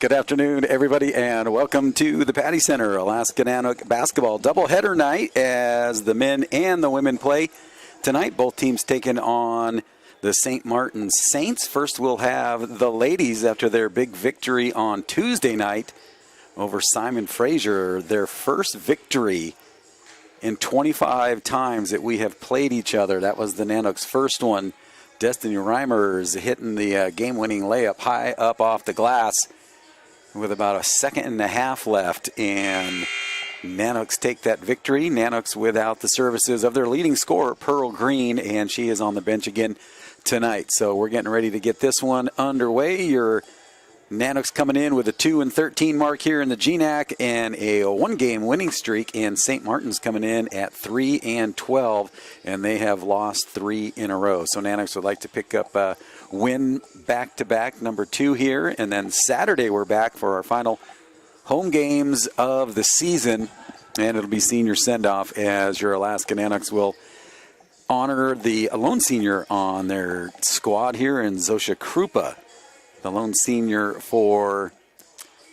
Good afternoon, everybody, and welcome to the Patty Center Alaska Nanook basketball doubleheader night as the men and the women play tonight. Both teams taking on the St. Martin Saints. First, we'll have the ladies after their big victory on Tuesday night over Simon Fraser. Their first victory in 25 times that we have played each other. That was the Nanooks' first one. Destiny Reimers hitting the game-winning layup high up off the glass with about a second and a half left, and Nanooks take that victory. Nanooks without the services of their leading scorer, Pearl Green, and she is on the bench again tonight. So we're getting ready to get this one underway. Your Nanooks coming in with a 2-13 mark here in the GNAC and a one-game winning streak, and St. Martin's coming in at 3-12, and they have lost 3 in a row. So Nanooks would like to pick up a win back-to-back, number 2 here, and then Saturday we're back for our final home games of the season, and it'll be senior send-off as your Alaska Nanooks will honor the lone senior on their squad here in Zosha Krupa, the lone senior for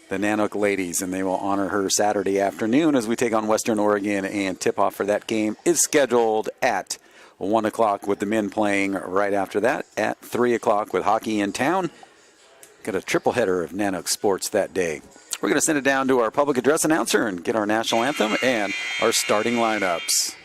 the Nanook ladies, and they will honor her Saturday afternoon as we take on Western Oregon, and tip-off for that game is scheduled at 1 o'clock with the men playing right after that at 3 o'clock with hockey in town. Got a triple header of Nanook sports that day. We're going to send it down to our public address announcer and get our national anthem and our starting lineups.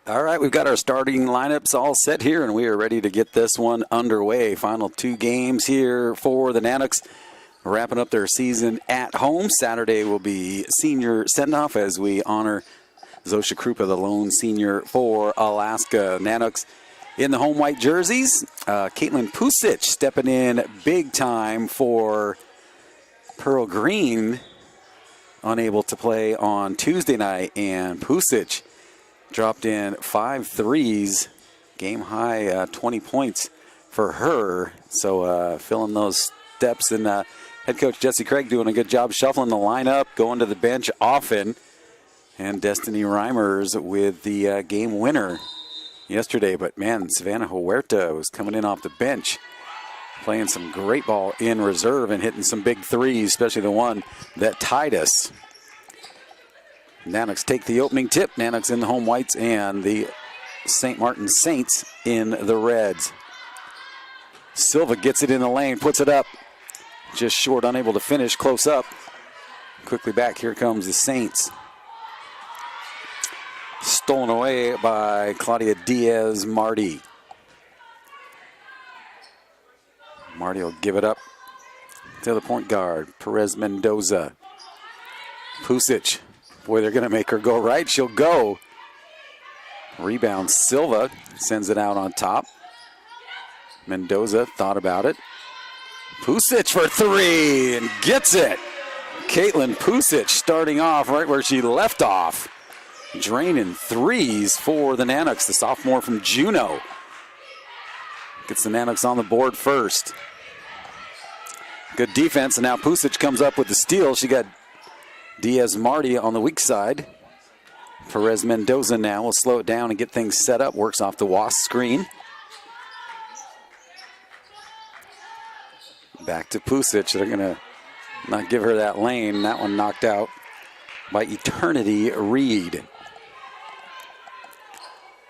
All right, we've got our starting lineups all set here, and we are ready to get this one underway. Final 2 games here for the Nanooks, wrapping up their season at home. Saturday will be senior send-off as we honor Zosha Krupa, the lone senior for Alaska. Nanooks in the home white jerseys. Caitlin Pusic stepping in big time for Pearl Green, unable to play on Tuesday night, and Pusic dropped in 5 threes, game high 20 points for her. So filling those steps, and head coach Jesse Craig doing a good job shuffling the lineup, going to the bench often. And Destiny Reimers with the game winner yesterday. But man, Savannah Huerta was coming in off the bench, playing some great ball in reserve and hitting some big threes, especially the one that tied us. Nanooks take the opening tip. Nanooks in the home whites and the St. Martin Saints in the reds. Silva gets it in the lane, puts it up. Just short, unable to finish, close up. Quickly back, here comes the Saints. Stolen away by Claudia Diaz-Marty. Marty will give it up to the point guard, Perez Mendoza. Pusic. Boy, they're going to make her go right. She'll go. Rebound, Silva sends it out on top. Mendoza thought about it. Pusic for 3 and gets it. Caitlin Pusic starting off right where she left off. Draining threes for the Nanooks, the sophomore from Juneau. Gets the Nanooks on the board first. Good defense, and now Pusic comes up with the steal. She got Diaz-Marty on the weak side. Perez Mendoza now will slow it down and get things set up. Works off the Wasp screen. Back to Pusic. They're going to not give her that lane. That one knocked out by Eternity Reed.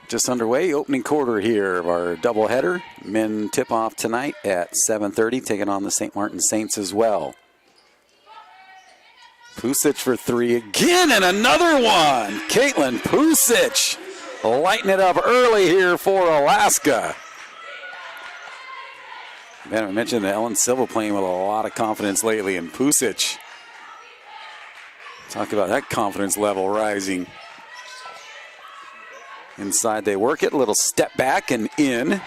Just underway, opening quarter here of our doubleheader. Men tip off tonight at 7:30, taking on the St. Martin Saints as well. Pusic for 3 again, and another one. Caitlin Pusic lighting it up early here for Alaska. Man, I mentioned that Ellen Silva playing with a lot of confidence lately, and Pusic. Talk about that confidence level rising. Inside they work it, a little step back and in.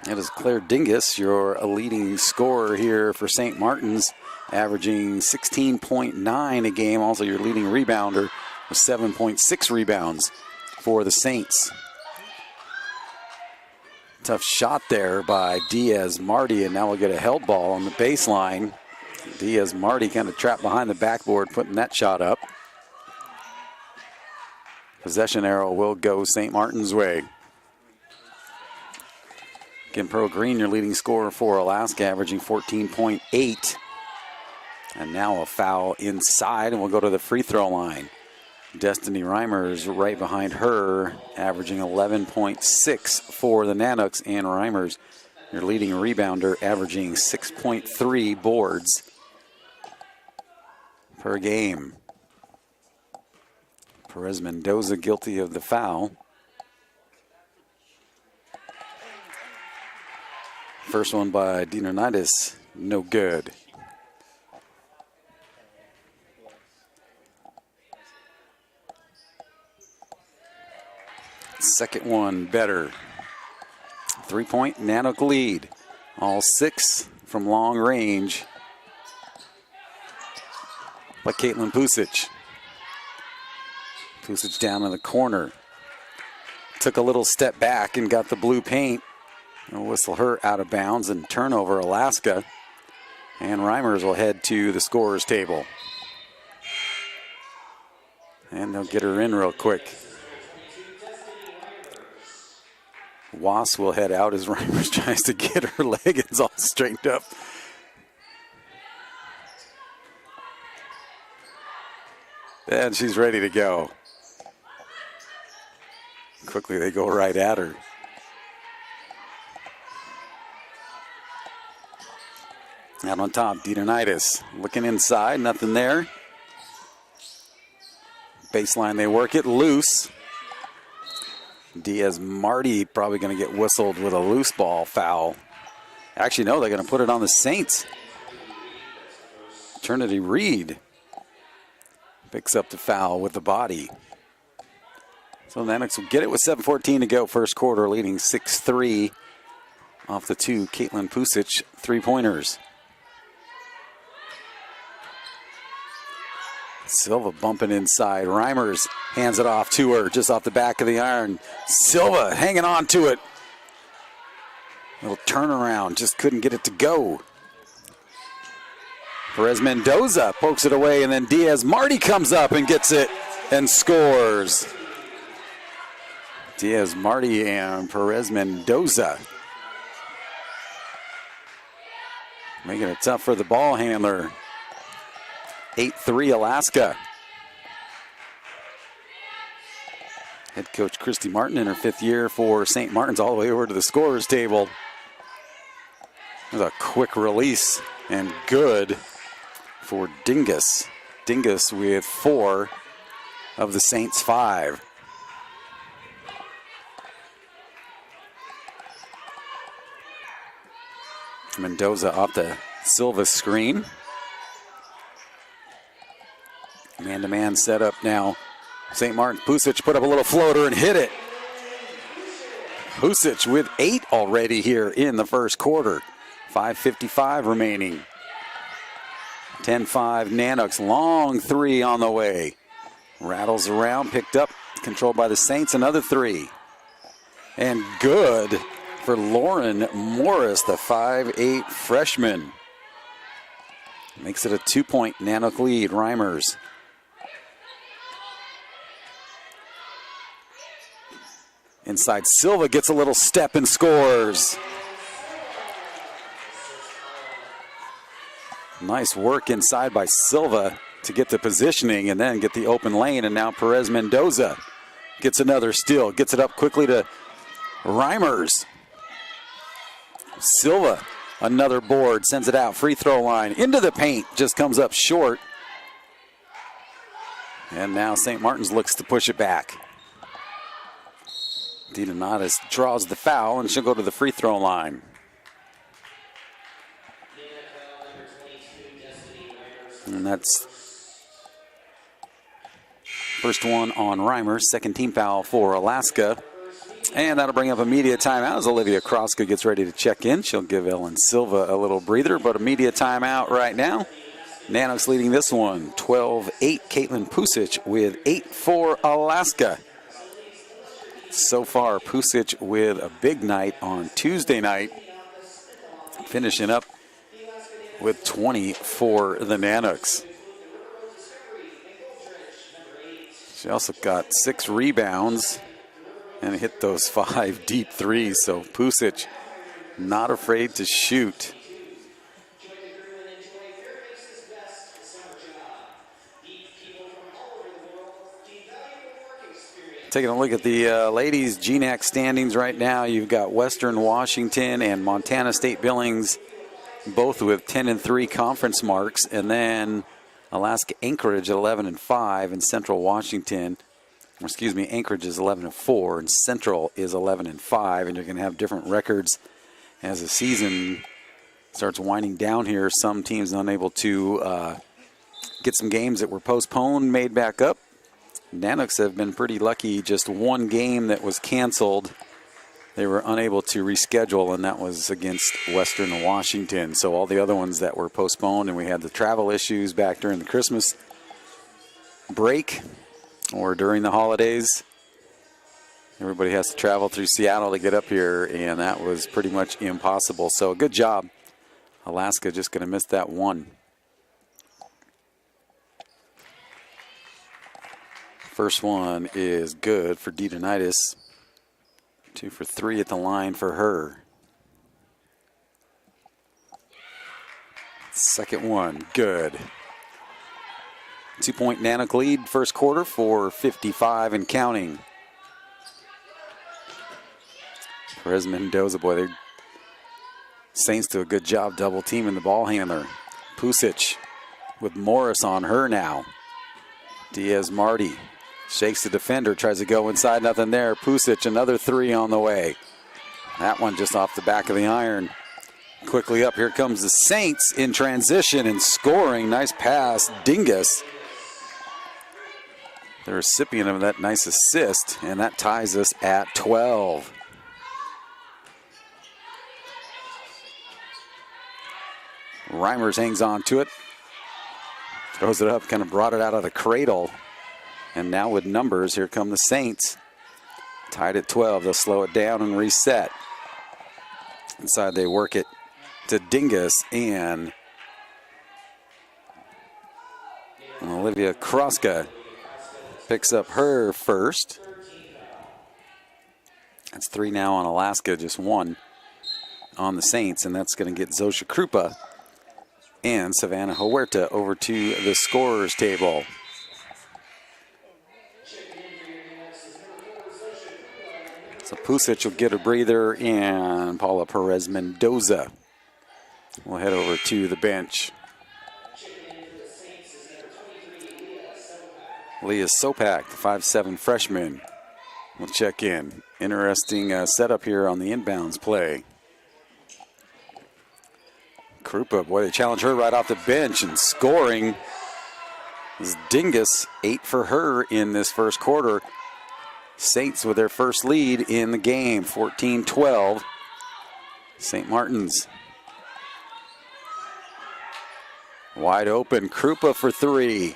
That is Claire Dingus, your leading scorer here for St. Martin's, averaging 16.9 a game. Also your leading rebounder with 7.6 rebounds for the Saints. Tough shot there by Diaz-Marty, and now we'll get a held ball on the baseline. Diaz-Marty kind of trapped behind the backboard, putting that shot up. Possession arrow will go St. Martin's way. Again, Pearl Green, your leading scorer for Alaska, averaging 14.8. And now a foul inside, and we'll go to the free throw line. Destiny Reimers right behind her, averaging 11.6 for the Nanooks, and Reimers, your leading rebounder, averaging 6.3 boards per game. Perez Mendoza guilty of the foul. First one by Dinonitis, no good. Second one better. 3-point Nanook lead. All 6 from long range by Caitlin Pusic. Pusic down in the corner. Took a little step back and got the blue paint. We'll whistle her out of bounds, and turnover Alaska. And Reimers will head to the scorer's table. And they'll get her in real quick. Wass will head out as Reimers tries to get her leggings all straightened up. And she's ready to go. Quickly they go right at her. Out on top, Dinonitis looking inside, nothing there. Baseline, they work it loose. Diaz Marty probably going to get whistled with a loose ball foul. Actually, no, they're going to put it on the Saints. Trinity Reed picks up the foul with the body. So the Nanoks will get it with 7:14 to go. First quarter, leading 6-3 off the two Caitlin Pusic three-pointers. Silva bumping inside. Reimers hands it off to her just off the back of the iron. Silva hanging on to it. Little turnaround, just couldn't get it to go. Perez Mendoza pokes it away, and then Diaz Marty comes up and gets it and scores. Diaz Marty and Perez Mendoza making it tough for the ball handler. 8-3 Alaska. Head coach Christy Martin in her 5th year for St. Martin's all the way over to the scorer's table. There's a quick release and good for Dingus. Dingus with 4 of the Saints' 5. Mendoza off the Silva screen. Man-to-man setup now. St. Martin's Pusic put up a little floater and hit it. Pusic with 8 already here in the first quarter. 5:55 remaining. 10-5 Nanoks. Long 3 on the way. Rattles around, picked up, controlled by the Saints. Another 3. And good for Lauren Morris, the 5'8 freshman. Makes it a 2-point Nanook lead. Reimers. Inside, Silva gets a little step and scores. Nice work inside by Silva to get the positioning and then get the open lane. And now Perez Mendoza gets another steal. Gets it up quickly to Reimers. Silva, another board, sends it out. Free throw line into the paint. Just comes up short. And now St. Martin's looks to push it back. DeDonatis draws the foul, and she'll go to the free throw line. And that's first one on Reimers. Second team foul for Alaska. And that'll bring up a media timeout as Olivia Kroska gets ready to check in. She'll give Ellen Silva a little breather, but a media timeout right now. Nanoks leading this one, 12-8. Caitlin Pusic with 8 for Alaska. So far, Pusic with a big night on Tuesday night, finishing up with 20 for the Nanoks. She also got 6 rebounds and hit those 5 deep threes. So Pusic not afraid to shoot. Taking a look at the ladies' GNAC standings right now, you've got Western Washington and Montana State Billings both with 10-3 conference marks, and then Alaska Anchorage at 11-5, and Central Washington, Anchorage is 11-4, and Central is 11-5, and you're going to have different records as the season starts winding down here. Some teams unable to get some games that were postponed made back up. Nanoks have been pretty lucky. Just one game that was canceled, they were unable to reschedule, and that was against Western Washington. So all the other ones that were postponed, and we had the travel issues back during the Christmas break or during the holidays. Everybody has to travel through Seattle to get up here, and that was pretty much impossible. So good job. Alaska just going to miss that one. First one is good for DeDonatis. 2 for 3 at the line for her. Second one, good. 2-point Nanook lead first quarter for 55 and counting. Perez Mendoza, boy, the Saints do a good job double teaming the ball handler. Pusic with Morris on her now. Diaz Marty Shakes the defender, tries to go inside, nothing there. Pusic, another three on the way. That one just off the back of the iron. Quickly up, here comes the Saints in transition and scoring. Nice pass, Dingus. The recipient of that nice assist, and that ties us at 12. Reimers hangs on to it. Throws it up, kind of brought it out of the cradle. And now with numbers, here come the Saints. Tied at 12, they'll slow it down and reset. Inside they work it to Dingus and Olivia Kroska picks up her first. That's 3 now on Alaska, just 1 on the Saints, and that's going to get Zosha Krupa and Savannah Huerta over to the scorer's table. So Pusic will get a breather, and Paula Perez Mendoza will head over to the bench. Leah Sopak, the 5'7" freshman, will check in. Interesting setup here on the inbounds play. Krupa, boy, they challenge her right off the bench, and scoring is Dingus, 8 for her in this first quarter. Saints with their first lead in the game, 14-12. St. Martin's. Wide open, Krupa for 3.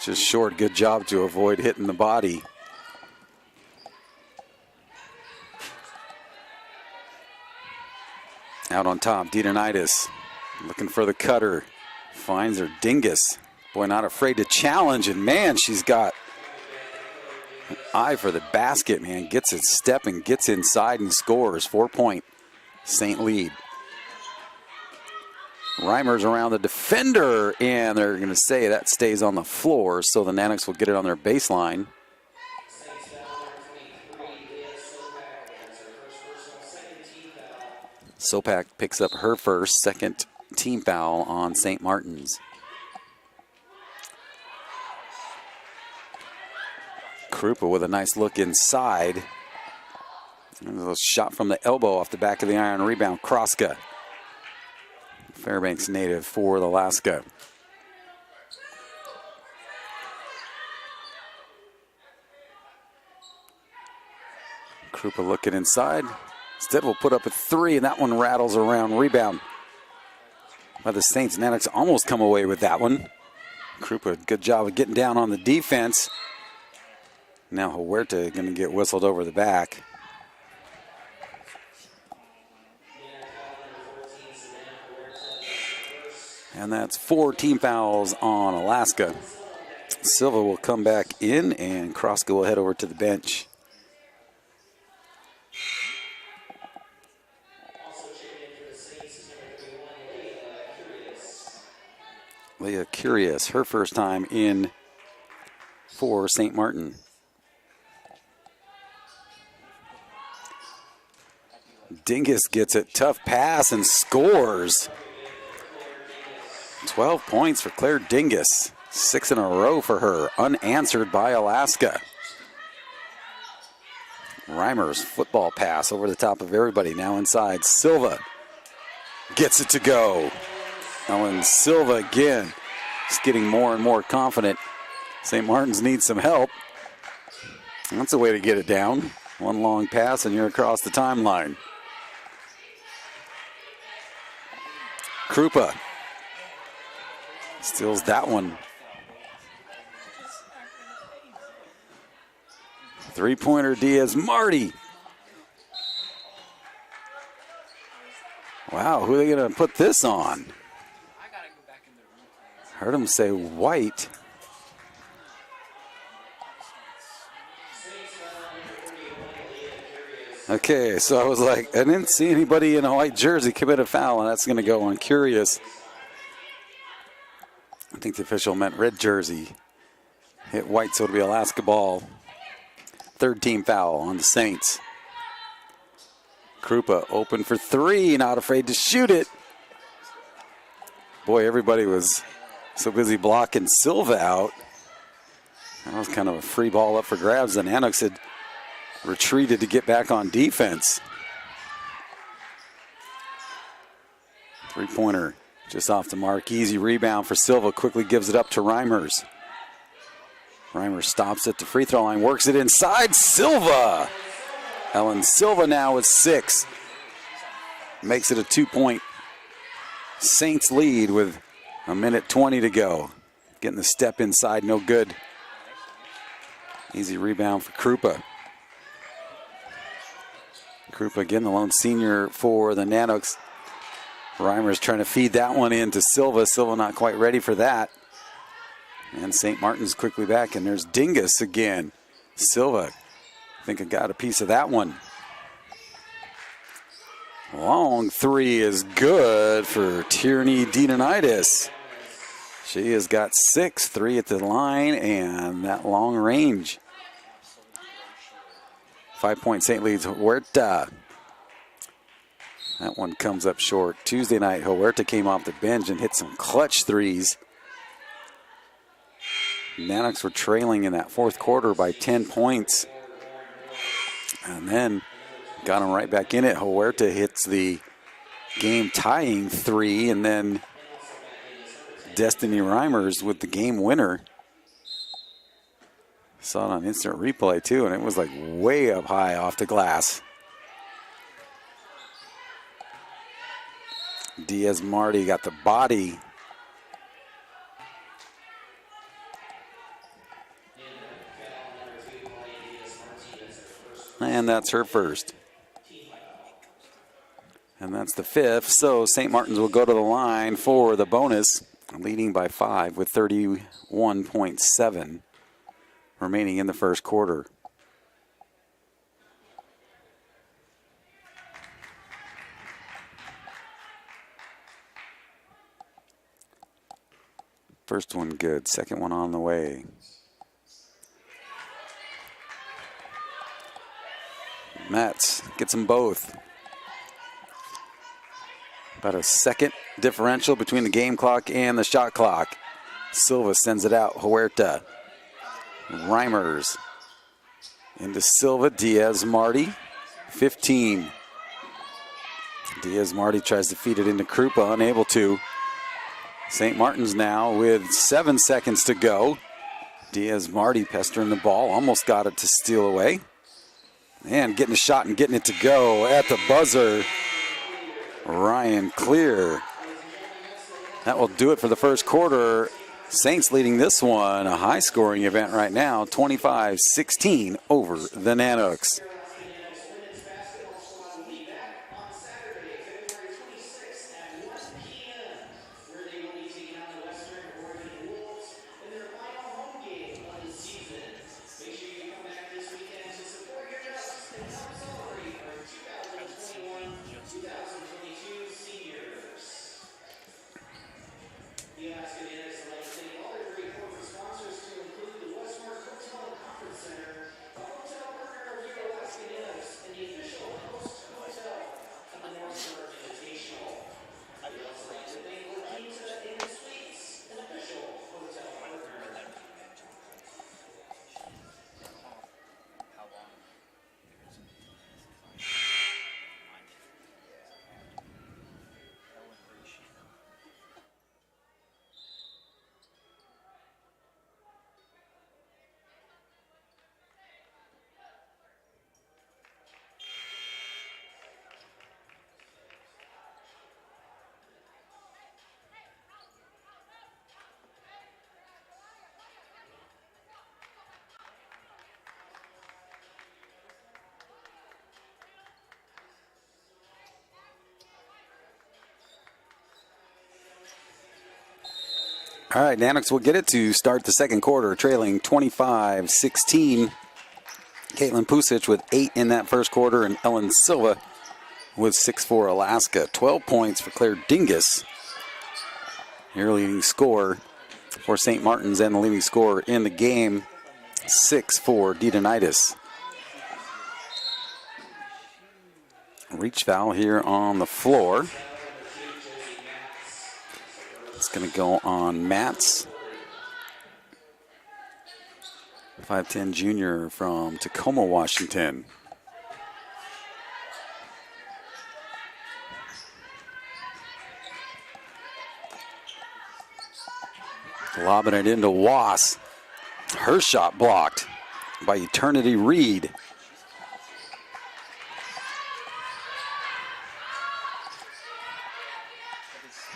Just short, good job to avoid hitting the body. Out on top, Dietonitis looking for the cutter. Finds her, Dingus. Boy, not afraid to challenge, and man, she's got an eye for the basket, man. Gets it stepping, gets inside and scores. 4-point Saint lead. Reimers around the defender, and they're going to say that stays on the floor, so the Nanoks will get it on their baseline. Sopak picks up her first, second team foul on St. Martin's. Krupa with a nice look inside. And a shot from the elbow off the back of the iron. Rebound, Kroska. Fairbanks native for Alaska. Krupa looking inside. Instead will put up a 3, and that one rattles around. Rebound by the Saints. Nanoks almost come away with that one. Krupa, good job of getting down on the defense. Now Huerta going to get whistled over the back. And that's 4 team fouls on Alaska. Silva will come back in, and Kroska will head over to the bench. Leah Curious, her first time in for St. Martin. Dingus gets it, tough pass, and scores. 12 points for Claire Dingus. 6 in a row for her, unanswered by Alaska. Reimers football pass over the top of everybody. Now inside, Silva gets it to go. Ellen Silva again, just getting more and more confident. St. Martin's needs some help. That's a way to get it down. One long pass and you're across the timeline. Krupa steals that one. 3-pointer Diaz Marty. Wow, who are they going to put this on? Heard him say White. Okay, so I was like, I didn't see anybody in a white jersey commit a foul, and that's going to go on Curious. I think the official meant red jersey. Hit white, so it'll be Alaska ball. Third team foul on the Saints. Krupa open for 3, not afraid to shoot it. Boy, everybody was so busy blocking Silva out. That was kind of a free ball up for grabs. The Nanoks had retreated to get back on defense. Three-pointer just off the mark. Easy rebound for Silva. Quickly gives it up to Reimers. Reimers stops at the free throw line. Works it inside. Silva! Ellen Silva now with 6. Makes it a 2-point Saints lead with a minute 20 to go. Getting the step inside, no good. Easy rebound for Krupa. Krupa again, the lone senior for the Nanoks. Reimers trying to feed that one in to Silva. Silva not quite ready for that. And St. Martin's quickly back, and there's Dingus again. Silva, I think I got a piece of that one. Long three is good for Tierney Dionitis. She has got 6, 3 at the line, and that long range. 5-point St. leads Huerta. That one comes up short. Tuesday night, Huerta came off the bench and hit some clutch threes. Nanoks were trailing in that fourth quarter by 10 points. And then got them right back in it. Huerta hits the game-tying 3, and then Destiny Reimers with the game winner. Saw it on instant replay, too, and it was like way up high off the glass. Diaz-Marty got the body. And that's her first. And that's the 5th. So St. Martin's will go to the line for the bonus, leading by 5 with 31.7 remaining in the first quarter. First one good, second one on the way. Metz gets them both. About a second differential between the game clock and the shot clock. Silva sends it out. Huerta. Reimers. Into Silva. Diaz-Marty. 15. Diaz-Marty tries to feed it into Krupa. Unable to. St. Martin's now with 7 seconds to go. Diaz-Marty pestering the ball. Almost got it to steal away. And getting a shot and getting it to go at the buzzer. Ryan Clear. That will do it for the first quarter. Saints leading this one, a high-scoring event right now, 25-16 over the Nanoks. All right, Nanoks will get it to start the second quarter, trailing 25-16. Caitlin Pusic with 8 in that first quarter, and Ellen Silva with 6 for Alaska. 12 points for Claire Dingus, your leading scorer for St. Martin's and the leading scorer in the game. 6 for Dionitis. Reach foul here on the floor. It's going to go on Matz. 5'10" junior from Tacoma, Washington. Lobbing it into Wass. Her shot blocked by Eternity Reed.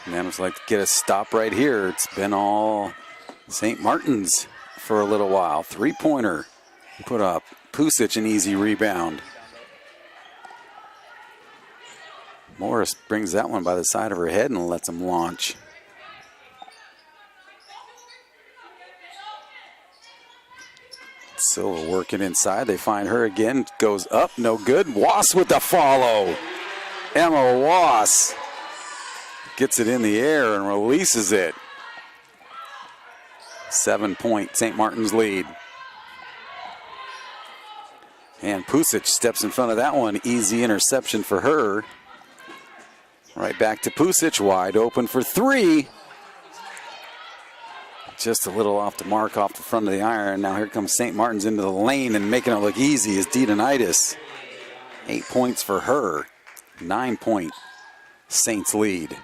Nano's like to get a stop right here. It's been all St. Martin's for a little while. Three-pointer put up. Pusic an easy rebound. Morris brings that one by the side of her head and lets him launch. Silva working inside. They find her again. Goes up. No good. Wass with the follow. Emma Wass gets it in the air and releases it. 7-point St. Martin's lead. And Pusic steps in front of that one. Easy interception for her. Right back to Pusic. Wide open for three. Just a little off the mark, off the front of the iron. Now here comes St. Martin's into the lane and making it look easy is Didonitis. 8 points for her. 9-point Saints lead.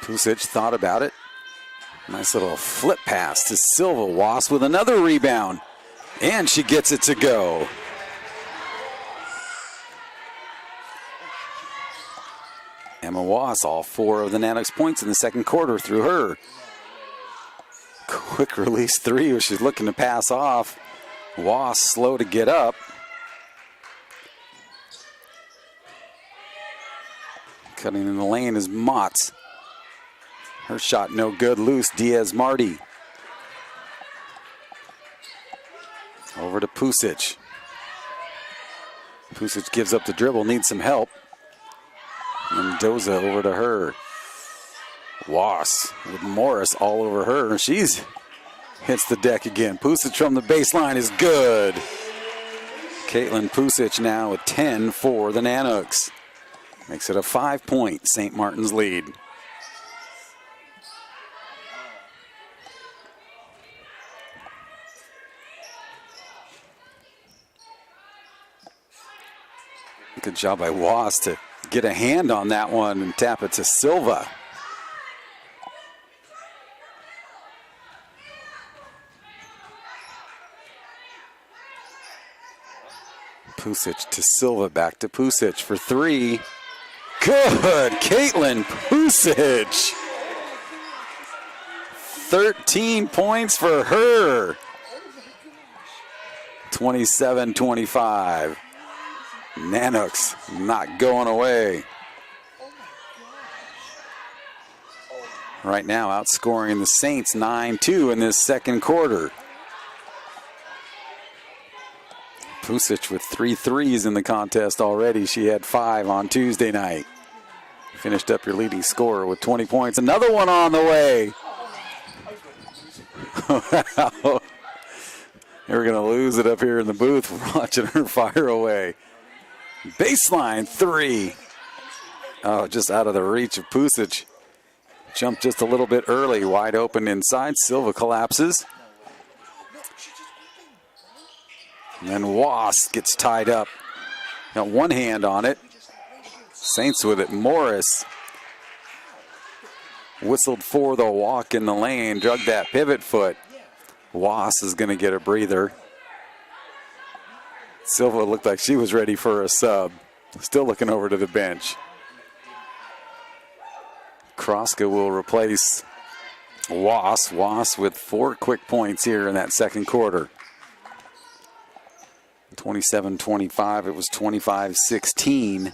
Pusic thought about it. Nice little flip pass to Silva. Wass with another rebound. And she gets it to go. Emma Wass, all 4 of the Nanox points in the second quarter through her. Quick release three, which she's looking to pass off. Wass slow to get up. Cutting in the lane is Motts. Her shot no good, loose. Diaz Marty. Over to Pusic. Pusic gives up the dribble, needs some help. Mendoza over to her. Wass with Morris all over her. She's hits the deck again. Pusic from the baseline is good. Caitlin Pusic now with 10 for the Nanox. Makes it a 5-point St. Martin's lead. Good job by Wass to get a hand on that one and tap it to Silva. Pusic to Silva, back to Pusic for three. Good, Caitlin Pusic. 13 points for her. 27-25. Nanox not going away. Right now outscoring the Saints 9-2 in this second quarter. Pusic with 3 threes in the contest already. She had 5 on Tuesday night. Finished up your leading scorer with 20 points. Another one on the way. Wow. We're going to lose it up here in the booth watching her fire away. Baseline three. Oh, just out of the reach of Pusic. Jumped just a little bit early. Wide open inside. Silva collapses. And then Wass gets tied up. Got one hand on it. Saints with it. Morris whistled for the walk in the lane. Drug that pivot foot. Wass is going to get a breather. Silva looked like she was ready for a sub. Still looking over to the bench. Kroska will replace Wass. Wass with 4 quick points here in that second quarter. 27-25. It was 25-16.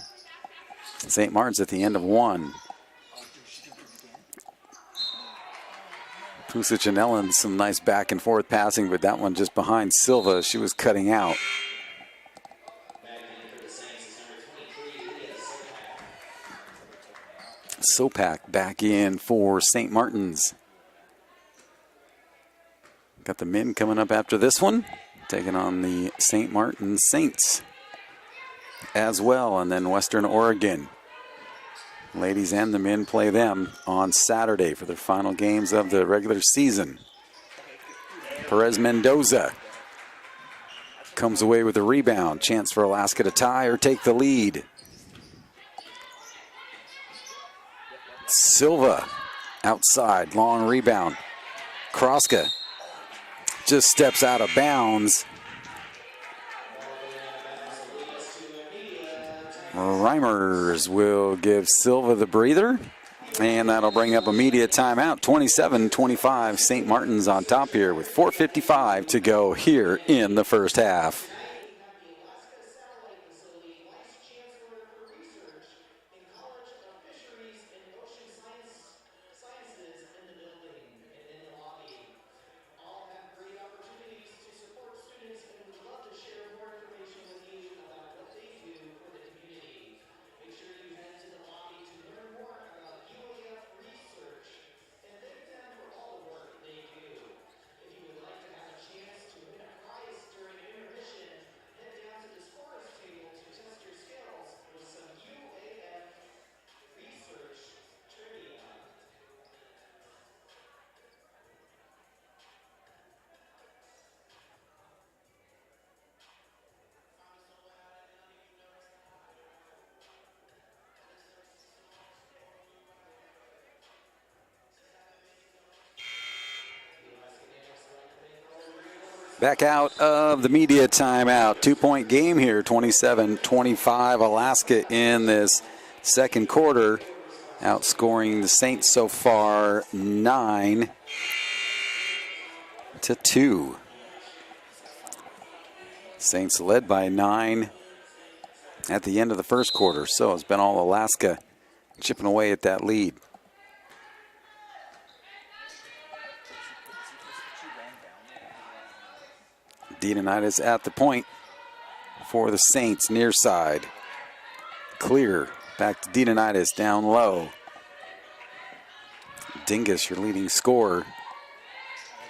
St. Martin's at the end of one. Pusic and Ellen, some nice back and forth passing, but that one just behind Silva. She was cutting out. Sopak back in for St. Martin's. Got the men coming up after this one, taking on the St. Martin Saints as well, and then Western Oregon. Ladies and the men play them on Saturday for their final games of the regular season. Perez Mendoza comes away with a rebound. Chance for Alaska to tie or take the lead. Silva outside, long rebound. Kroska just steps out of bounds. Reimers will give Silva the breather, and that'll bring up a media timeout. 27-25, St. Martin's on top here with 4:55 to go here in the first half. Back out of the media timeout. 2-point game here, 27-25. Alaska in this second quarter, outscoring the Saints so far 9-2. Saints led by 9 at the end of the first quarter, so it's been all Alaska chipping away at that lead. Dionytus at the point for the Saints, near side. Clear, back to Dionytus, down low. Dingus, your leading scorer,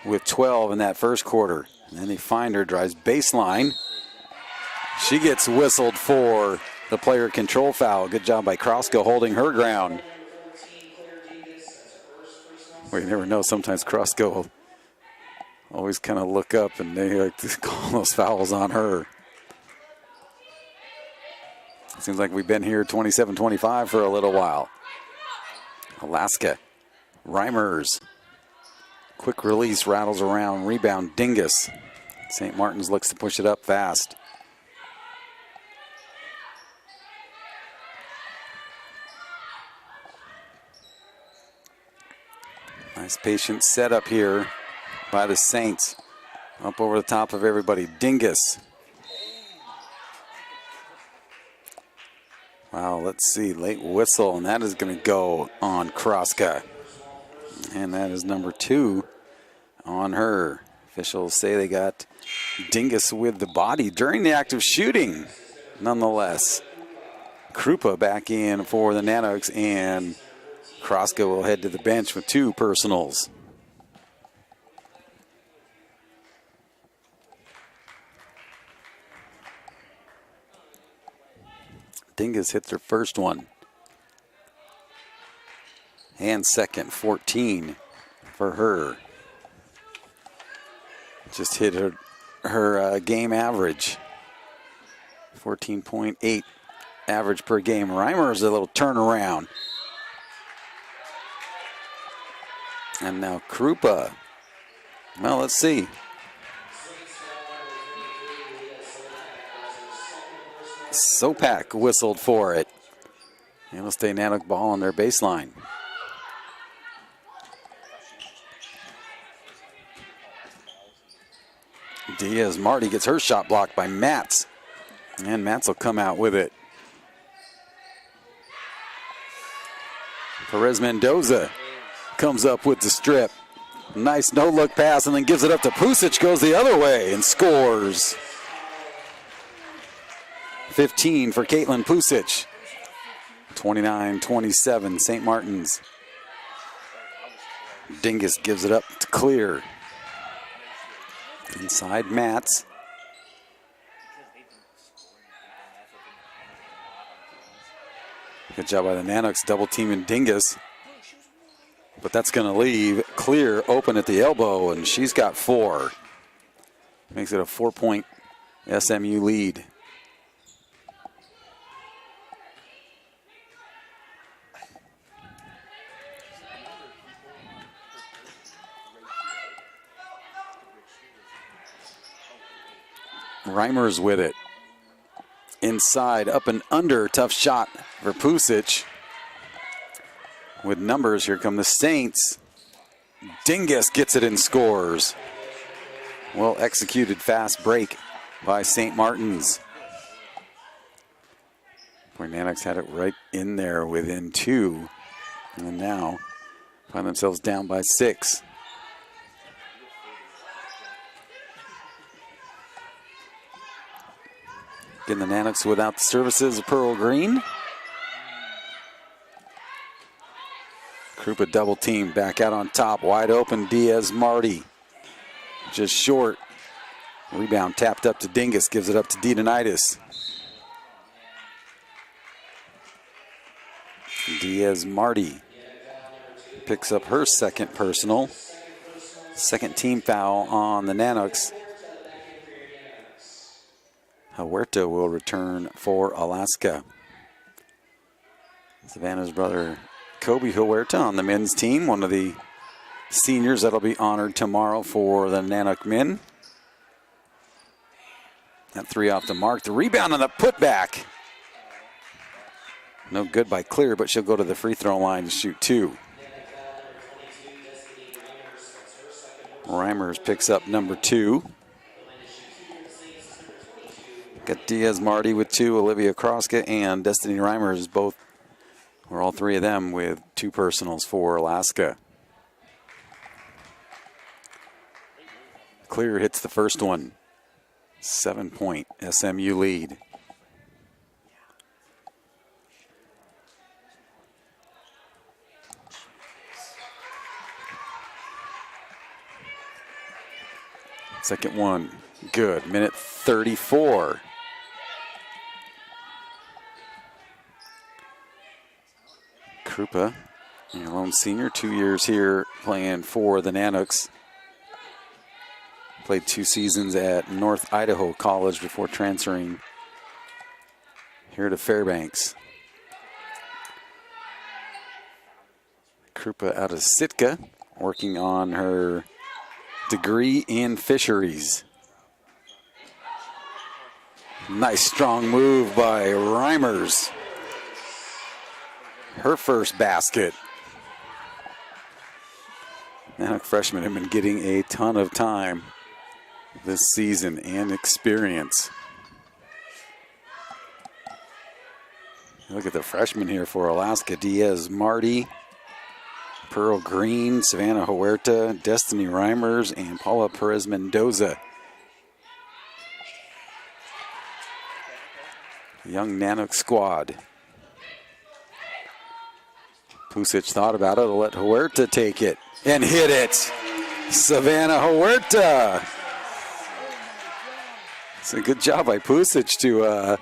with 12 in that first quarter. And then they find her, drives baseline. She gets whistled for the player control foul. Good job by Kroska holding her ground. Well, you never know, sometimes Kroska will always kind of look up and they like to call those fouls on her. Seems like we've been here 27-25 for a little while. Alaska, Reimers. Quick release, rattles around, rebound, Dingus. St. Martin's looks to push it up fast. Nice patient setup here by the Saints. Up over the top of everybody. Dingus. Wow, let's see. Late whistle, and that is going to go on Kroska. And that is number 2 on her. Officials say they got Dingus with the body during the act of shooting. Nonetheless, Krupa back in for the Nanoks, and Kroska will head to the bench with 2 personals. Dingus hits her first one. And second, 14 for her. Just hit her game average. 14.8 average per game. Reimers a little turnaround. And now Krupa. Well, let's see. Sopak whistled for it. And it'll stay Nanook ball on their baseline. Diaz Marty gets her shot blocked by Matz. And Matz will come out with it. Perez Mendoza comes up with the strip. Nice no-look pass and then gives it up to Pusic. Goes the other way and scores. 15 for Caitlin Pusic. 29-27, St. Martin's. Dingus gives it up to Clear. Inside Matz. Good job by the Nanoks, double teaming Dingus. But that's going to leave Clear open at the elbow, and she's got 4. Makes it a 4-point SMU lead. Reimers with it. Inside, up and under, tough shot for Pusic. With numbers, here come the Saints. Dingus gets it and scores. Well executed fast break by St. Martin's. Boy, Nanoks had it right in there within 2. And now find themselves down by 6. Again, the Nanoks without the services of Pearl Green. Krupa double team back out on top. Wide open, Diaz Marty. Just short. Rebound tapped up to Dingus. Gives it up to Dietonitis. Diaz Marty picks up her second personal. Second team foul on the Nanoks. Huerta will return for Alaska. Savannah's brother Kobe Huerta on the men's team, one of the seniors that'll be honored tomorrow for the Nanook men. That 3 off the mark. The rebound on the putback. No good by Clear, but she'll go to the free throw line to shoot 2. Reimers picks up number 2. Got Diaz Marty with 2, Olivia Kroska and Destiny Reimers, both, or all 3 of them, with 2 personals for Alaska. Clear hits the first one. 7-point SMU lead. Second one, good. Minute 34. Krupa, a lone senior, 2 years here playing for the Nanoks. Played 2 seasons at North Idaho College before transferring here to Fairbanks. Krupa out of Sitka, working on her degree in fisheries. Nice strong move by Reimers. Her first basket. Nanook freshmen have been getting a ton of time this season and experience. Look at the freshmen here for Alaska. Diaz Marty, Pearl Green, Savannah Huerta, Destiny Reimers, and Paula Perez Mendoza. Young Nanook squad. Pusic thought about it, to let Huerta take it and hit it. Savannah Huerta. It's a good job by Pusic to,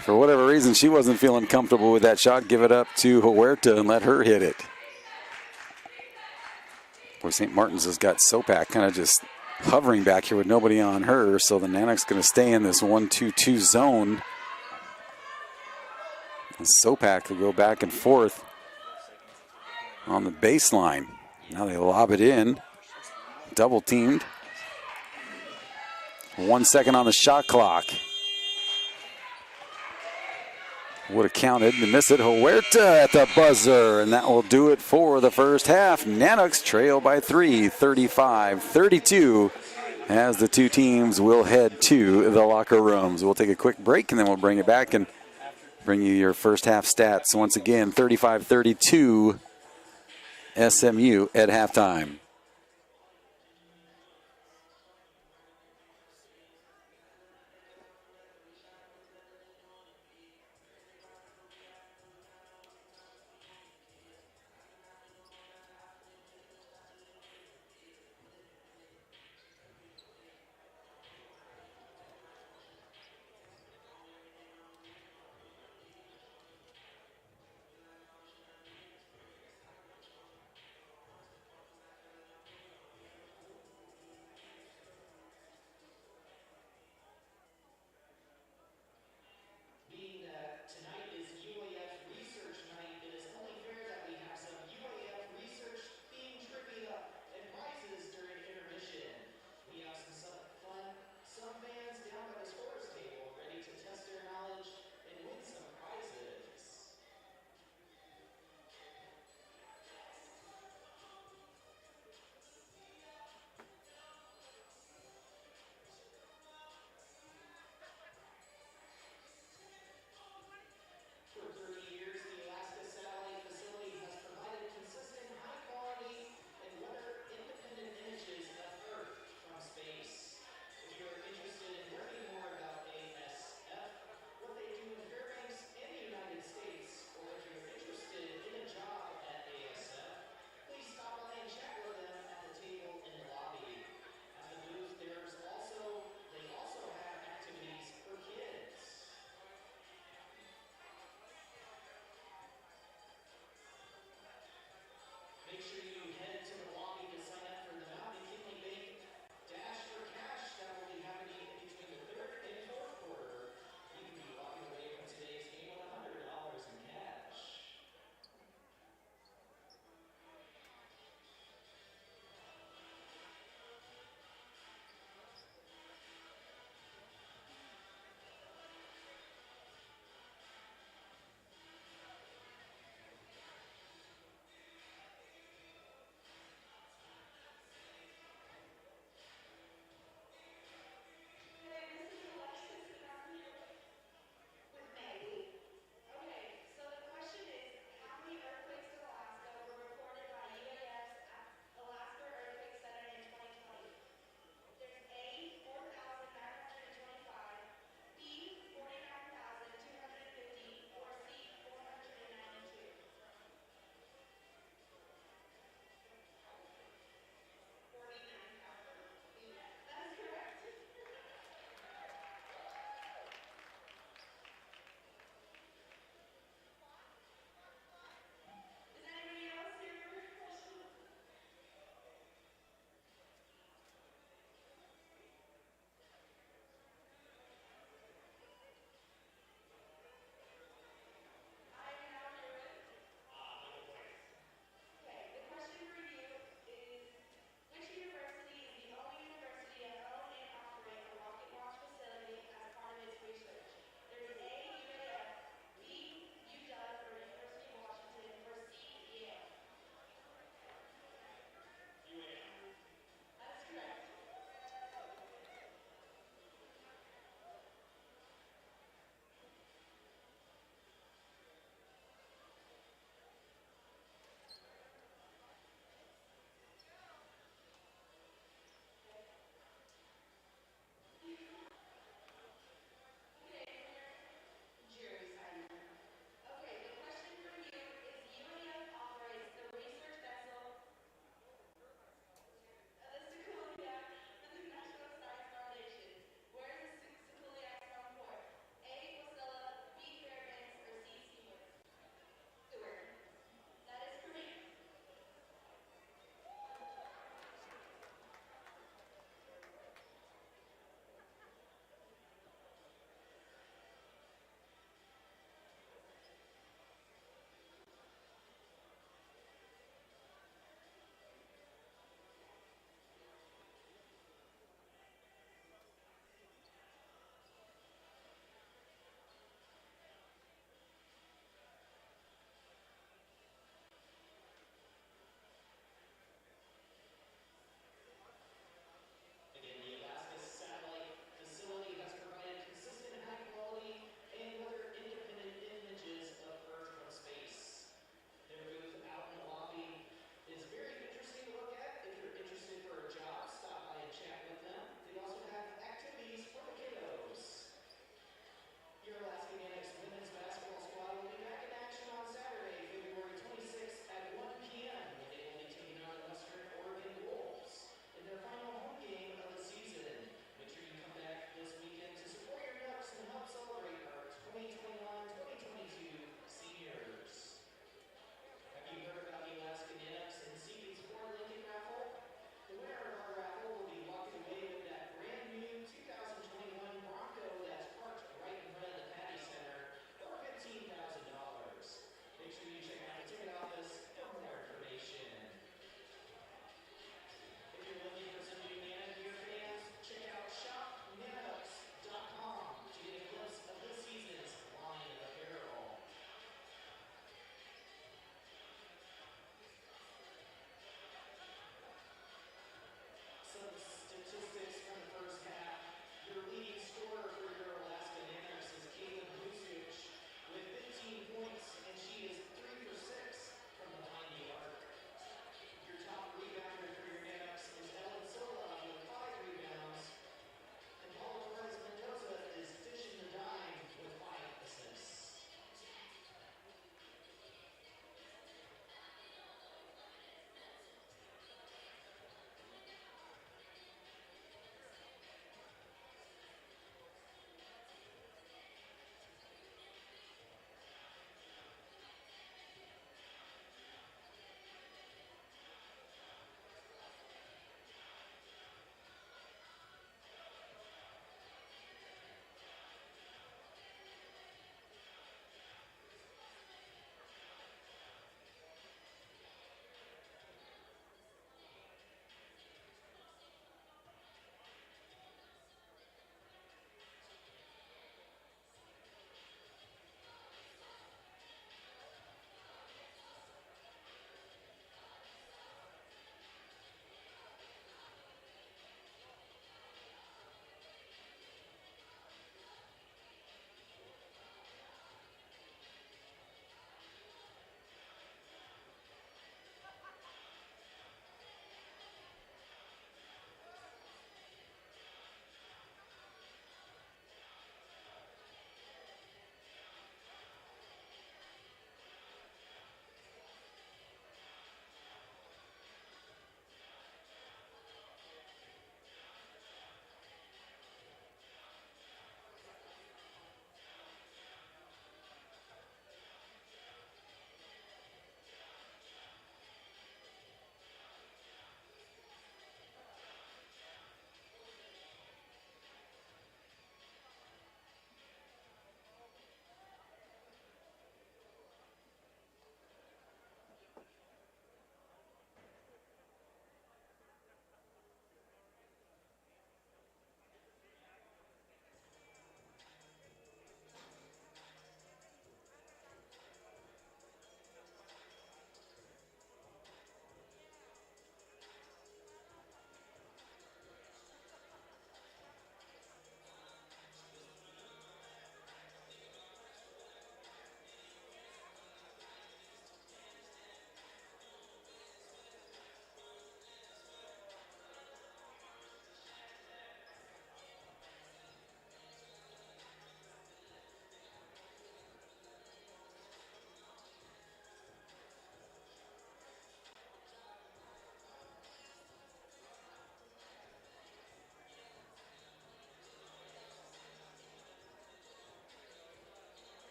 for whatever reason, she wasn't feeling comfortable with that shot. Give it up to Huerta and let her hit it. Boy, St. Martin's has got Sopak kind of just hovering back here with nobody on her, so the Nanook's going to stay in this 1-2-2 zone. And Sopak will go back and forth on the baseline. Now they lob it in. Double teamed. 1 second on the shot clock. Would have counted to miss it. Huerta at the buzzer, and that will do it for the first half. Nanooks trail by 3, 35-32, as the 2 teams will head to the locker rooms. We'll take a quick break, and then we'll bring it back and bring you your first half stats. Once again, 35-32 SMU at halftime.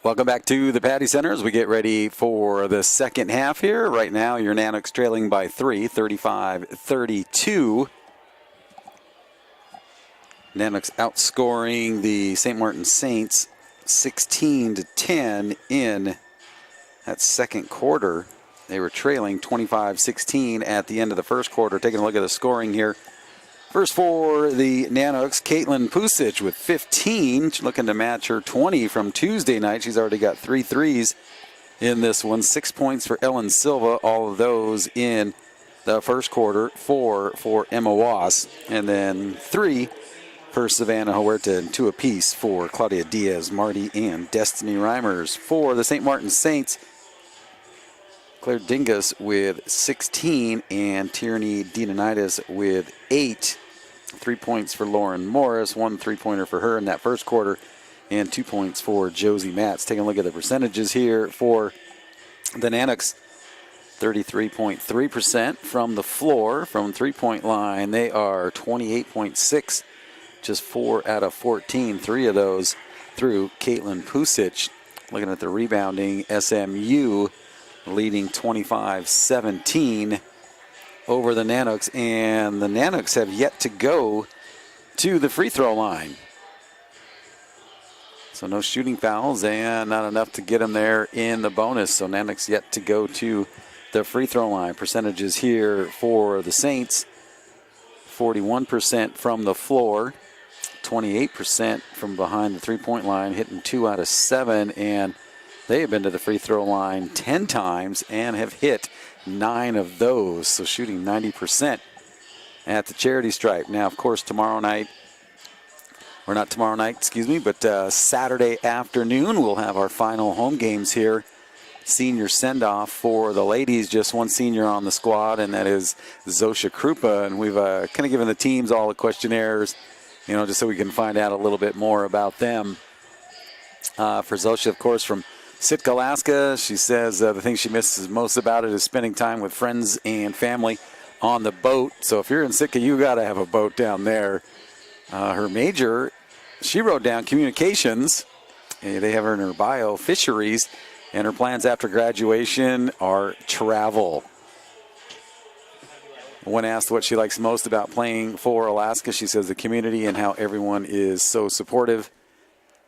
Welcome back to the Patty Center as we get ready for the second half here. Right now, your Nanoks trailing by 3, 35-32. Nanoks outscoring the St. Martin Saints 16-10 in that second quarter. They were trailing 25-16 at the end of the first quarter. Taking a look at the scoring here. First for the Nanoks, Caitlin Pusic with 15. She's looking to match her 20 from Tuesday night. She's already got 3 threes in this one. 6 points for Ellen Silva. All of those in the first quarter. 4 for Emma Wass. And then 3 for Savannah Huerta and 2 apiece for Claudia Diaz, Marty, and Destiny Reimers. For the St. Martin Saints, Claire Dingus with 16 and Tierney Dinanitis with 8. 3 points for Lauren Morris, 1 3-pointer for her in that first quarter, and 2 points for Josie Matz. Taking a look at the percentages here for the Nanoks. 33.3% from the floor, from 3-point line. They are 28.6, just 4 out of 14. 3 of those through Caitlin Pusic. Looking at the rebounding, SMU leading 25-17 over the Nanoks, and the Nanoks have yet to go to the free throw line. So no shooting fouls and not enough to get them there in the bonus. So Nanoks yet to go to the free throw line. Percentages here for the Saints: 41% from the floor, 28% from behind the 3-point line, hitting 2 out of 7, and they have been to the free throw line 10 times and have hit 9 of those, so shooting 90% at the charity stripe. Now, of course, tomorrow night, or not tomorrow night, excuse me, but Saturday afternoon, we'll have our final home games here. Senior send-off for the ladies, just one senior on the squad, and that is Zosha Krupa, and we've kind of given the teams all the questionnaires, just so we can find out a little bit more about them. For Zosha, of course, from Sitka, Alaska, she says the thing she misses most about it is spending time with friends and family on the boat. So if you're in Sitka, you got to have a boat down there. Her major, she wrote down communications. They have her in her bio, fisheries, and her plans after graduation are travel. When asked what she likes most about playing for Alaska, she says the community and how everyone is so supportive.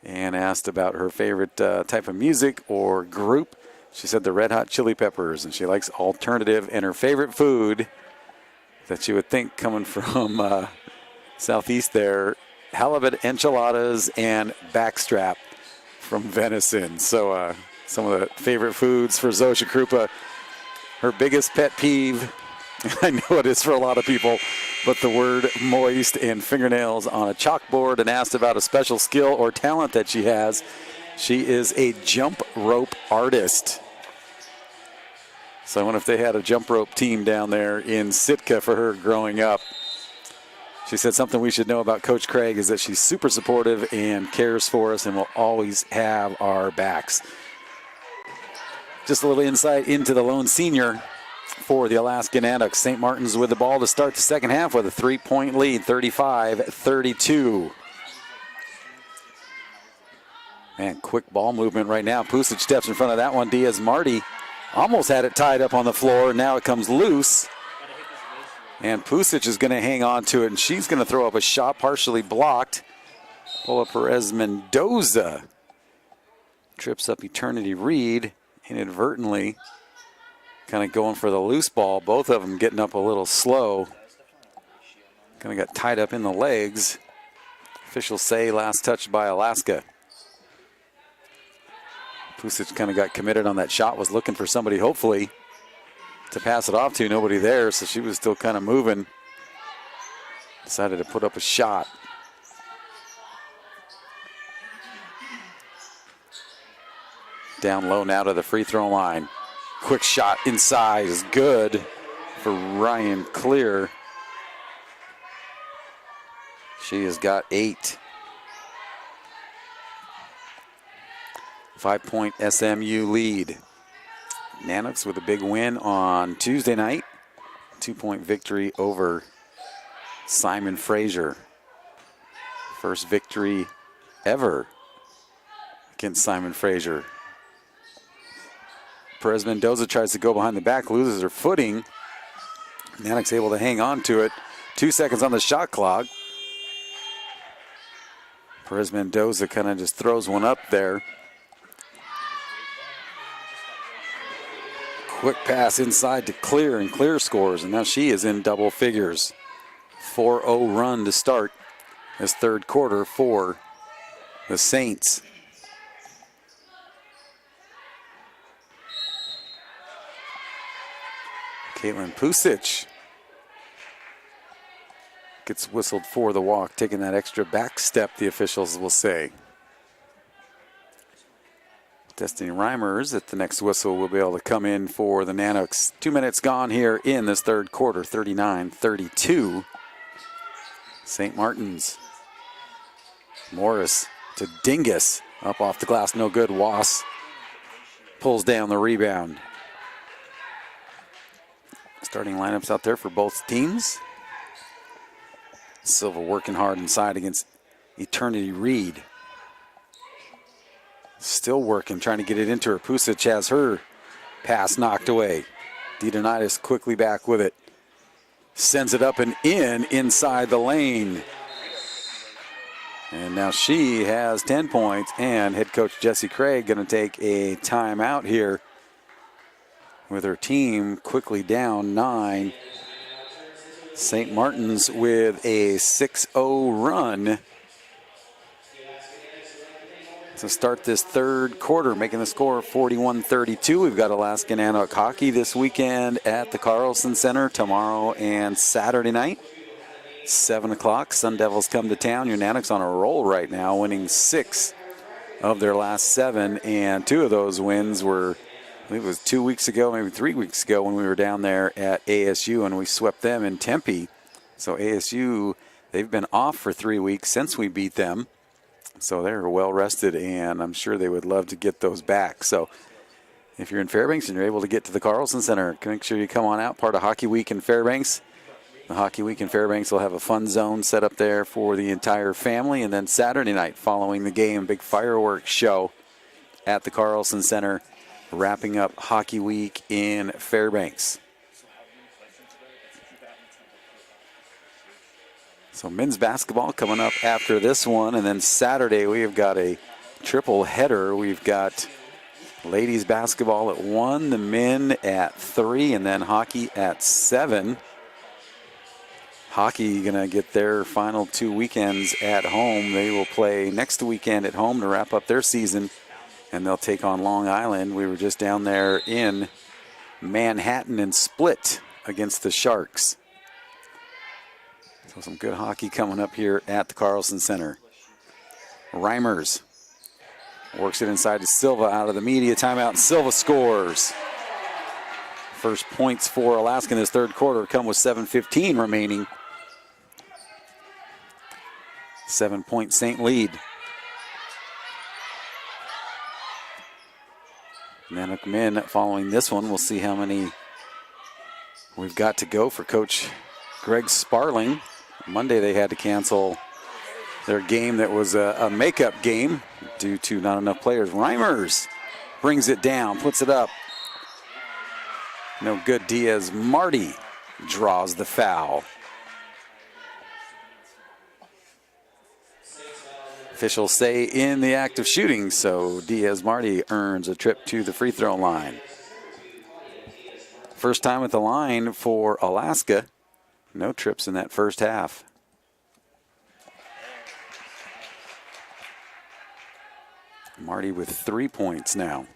And asked about her favorite type of music or group, she said the Red Hot Chili Peppers, and she likes alternative. And her favorite food that you would think coming from southeast there, halibut enchiladas and backstrap from venison. So some of the favorite foods for Zosha Krupa. Her biggest pet peeve, I know it is for a lot of people, but the word moist and fingernails on a chalkboard. And asked about a special skill or talent that she has. She is a jump rope artist. So I wonder if they had a jump rope team down there in Sitka for her growing up. She said something we should know about Coach Craig is that she's super supportive and cares for us and will always have our backs. Just a little insight into the lone senior for the Alaska Nanoks. St. Martin's with the ball to start the second half with a 3-point lead, 35-32. Man, quick ball movement right now. Pusic steps in front of that one. Diaz Marty almost had it tied up on the floor. Now it comes loose. And Pusic is going to hang on to it, and she's going to throw up a shot partially blocked. Paula Perez Mendoza trips up Eternity Reed inadvertently. Kind of going for the loose ball. Both of them getting up a little slow. Kind of got tied up in the legs. Officials say last touched by Alaska. Pusic kind of got committed on that shot. Was looking for somebody, hopefully, to pass it off to. Nobody there, so she was still kind of moving. Decided to put up a shot. Down low now to the free throw line. Quick shot inside is good for Ryan Clear. She has got 8. 5-point SMU lead. Nanoks with a big win on Tuesday night. 2-point victory over Simon Fraser. First victory ever against Simon Fraser. Perez Mendoza tries to go behind the back, loses her footing. Nanook's able to hang on to it. 2 seconds on the shot clock. Perez Mendoza kind of just throws one up there. Quick pass inside to Clear, and Clear scores, and now she is in double figures. 4-0 run to start this third quarter for the Saints. Caitlin Pusic gets whistled for the walk, taking that extra back step, the officials will say. Destiny Reimers at the next whistle will be able to come in for the Nanooks. 2 minutes gone here in this third quarter, 39-32. St. Martin's. Morris to Dingus. Up off the glass, no good. Wass pulls down the rebound. Starting lineups out there for both teams. Silva working hard inside against Eternity Reed. Still working, trying to get it into her. Pusic has her pass knocked away. Didonitis quickly back with it. Sends it up and in inside the lane. And now she has 10 points, and head coach Jesse Craig going to take a timeout here with her team quickly down 9. St. Martin's with a 6-0 run to start this third quarter, making the score 41-32. We've got Alaska Nanook hockey this weekend at the Carlson Center tomorrow and Saturday night. 7 o'clock, Sun Devils come to town. Your Nanooks on a roll right now, winning 6 of their last 7, and 2 of those wins were, I believe it was 2 weeks ago, maybe 3 weeks ago, when we were down there at ASU and we swept them in Tempe. So ASU, they've been off for 3 weeks since we beat them. So they're well rested, and I'm sure they would love to get those back. So if you're in Fairbanks and you're able to get to the Carlson Center, make sure you come on out, part of Hockey Week in Fairbanks. The Hockey Week in Fairbanks will have a fun zone set up there for the entire family. And then Saturday night, following the game, big fireworks show at the Carlson Center, wrapping up Hockey Week in Fairbanks. So men's basketball coming up after this one. And then Saturday, we have got a triple header. We've got ladies basketball at 1, the men at 3, and then hockey at 7. Hockey going to get their final 2 weekends at home. They will play next weekend at home to wrap up their season, and they'll take on Long Island. We were just down there in Manhattan and split against the Sharks. So some good hockey coming up here at the Carlson Center. Reimers works it inside to Silva out of the media timeout, and Silva scores. First points for Alaska in this third quarter come with 7:15 remaining. 7-point Saint lead. Nanook men following this one. We'll see how many we've got to go for Coach Greg Sparling. Monday they had to cancel their game that was a makeup game due to not enough players. Reimers brings it down, puts it up. No good. Diaz Marty draws the foul. Officials say in the act of shooting, so Diaz Marty earns a trip to the free throw line. First time at the line for Alaska. No trips in that first half. Marty with 3 points now.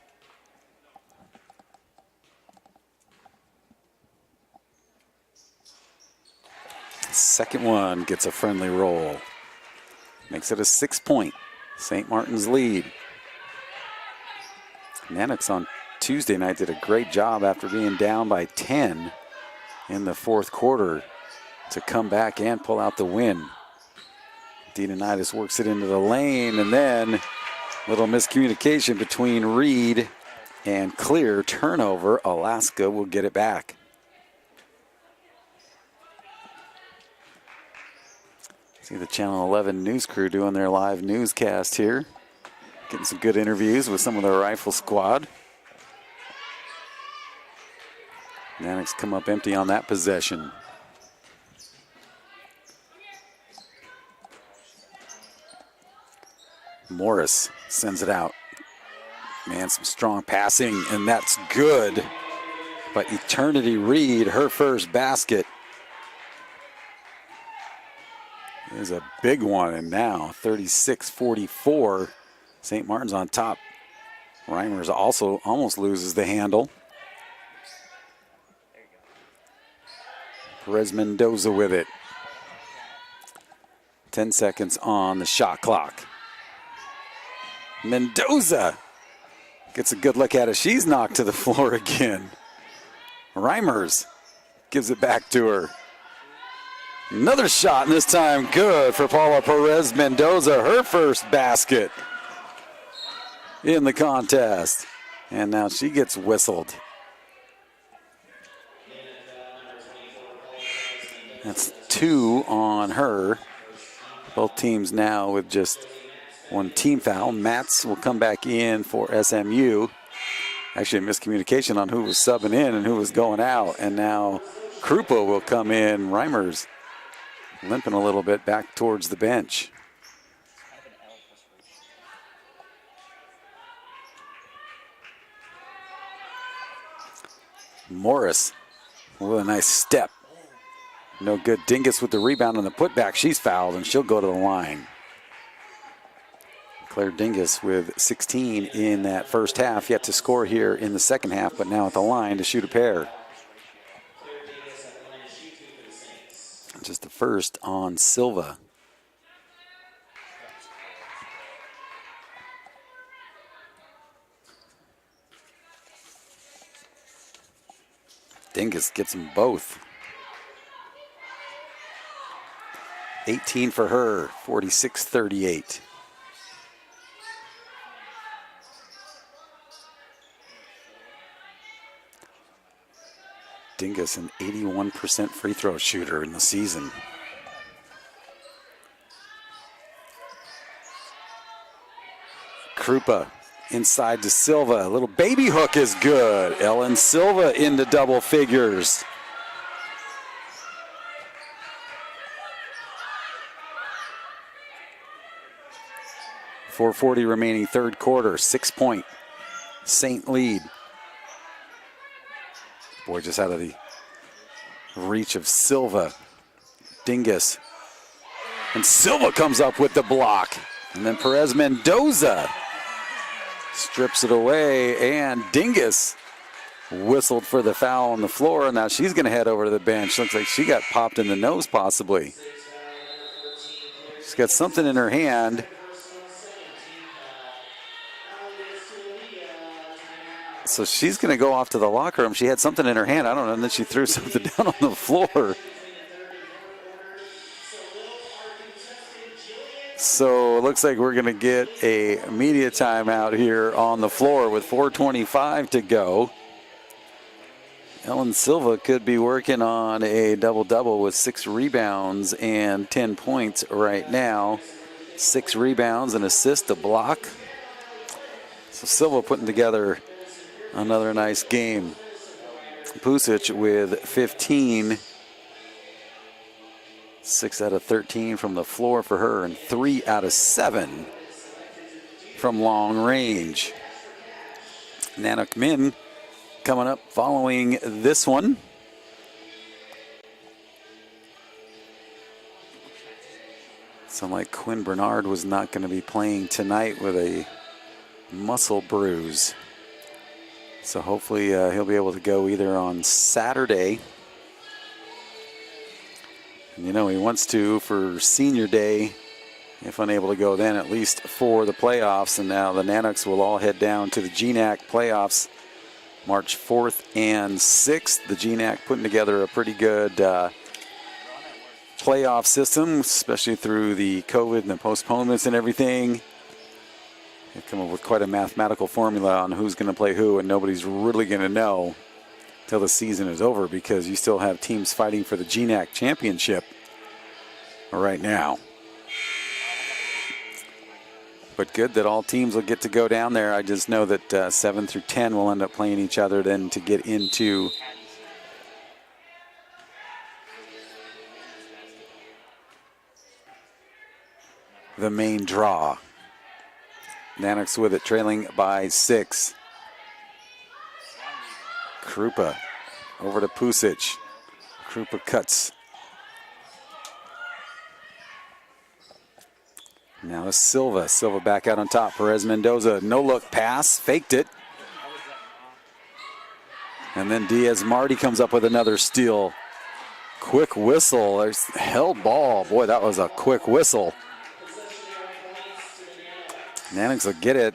Second one gets a friendly roll. Makes it a 6-point St. Martin's lead. Nanooks on Tuesday night did a great job after being down by 10 in the fourth quarter to come back and pull out the win. Didonitis works it into the lane, and then a little miscommunication between Reed and Clear. Turnover. Alaska will get it back. See the Channel 11 news crew doing their live newscast here. Getting some good interviews with some of the rifle squad. Nanoks come up empty on that possession. Morris sends it out. Man, some strong passing, and that's good. But Eternity Reed, her first basket, is a big one, and now 36-44. St. Martin's on top. Reimers also almost loses the handle. Perez Mendoza with it. 10 seconds on the shot clock. Mendoza gets a good look at it. She's knocked to the floor again. Reimers gives it back to her. Another shot, and this time good for Paula Perez Mendoza. Her first basket in the contest. And now she gets whistled. That's 2 on her. Both teams now with just one team foul. Matz will come back in for SMU. Actually, a miscommunication on who was subbing in and who was going out. And now Krupa will come in. Reimers limping a little bit back towards the bench. Morris with a nice step. No good. Dingus with the rebound on the putback. She's fouled, and she'll go to the line. Claire Dingus with 16 in that first half. Yet to score here in the second half, but now at the line to shoot a pair. Just the first on Silva. Dingus gets them both. 18 for her, 46-38. Dingus, an 81% free throw shooter in the season. Krupa inside to Silva. A little baby hook is good. Ellen Silva into double figures. .440 remaining third quarter. 6-point Saint lead. Boy, just out of the reach of Silva. Dingus. And Silva comes up with the block. And then Perez Mendoza strips it away. And Dingus whistled for the foul on the floor. And now she's going to head over to the bench. Looks like she got popped in the nose possibly. She's got something in her hand. So she's going to go off to the locker room. She had something in her hand. I don't know. And then she threw something down on the floor. So it looks like we're going to get a media timeout here on the floor with 4:25 to go. Ellen Silva could be working on a double-double with 6 rebounds and 10 points right now. 6 rebounds, an assist, a block. So Silva putting together another nice game. Pusic with 15. 6 out of 13 from the floor for her, and 3 out of 7 from long range. Nanook men coming up following this one. Sounded like Quinn Bernard was not going to be playing tonight with a muscle bruise. So hopefully he'll be able to go either on Saturday. And you know he wants to for senior day. If unable to go then, at least for the playoffs. And now the Nanooks will all head down to the GNAC playoffs March 4th and 6th. The GNAC putting together a pretty good playoff system, especially through the COVID and the postponements and everything. They've come up with quite a mathematical formula on who's going to play who, and nobody's really going to know till the season is over because you still have teams fighting for the GNAC championship right now. But good that all teams will get to go down there. I just know that 7 through 10 will end up playing each other then to get into the main draw. Nanox with it, trailing by 6. Krupa over to Pusic. Krupa cuts. Now it's Silva. Silva back out on top. Perez Mendoza, no look pass, faked it. And then Diaz Marty comes up with another steal. Quick whistle. There's held ball. Boy, that was a quick whistle. Nanox will get it.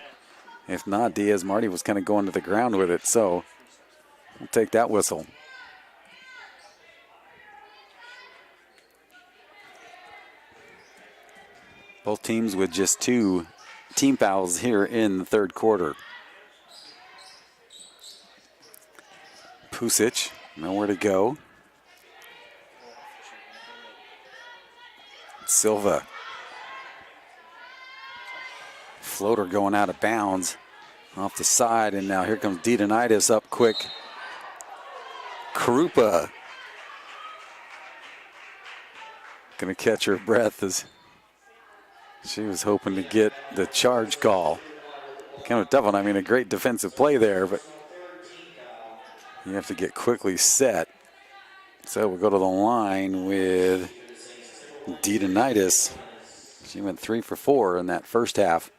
If not, Diaz Marty was kind of going to the ground with it. So we'll take that whistle. Both teams with just 2 team fouls here in the third quarter. Pusic, nowhere to go. Silva. Floater going out of bounds off the side, and now here comes Didonitis up quick. Krupa gonna catch her breath as she was hoping to get the charge call. Kind of tough one. I mean, a great defensive play there, but you have to get quickly set. So we'll go to the line with Didonitis. She went 3 for 4 in that first half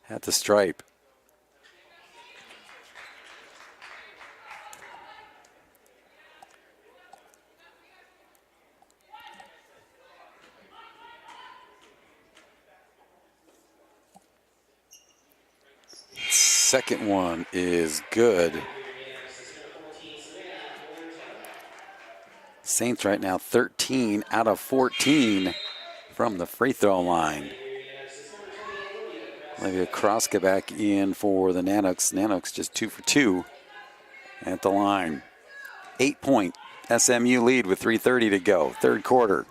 at the stripe. Second one is good. Saints right now 13 out of 14 from the free throw line. Olivia Kroska back in for the Nanox. Nanox just 2 for 2 at the line. 8-point SMU lead with 3:30 to go. Third quarter.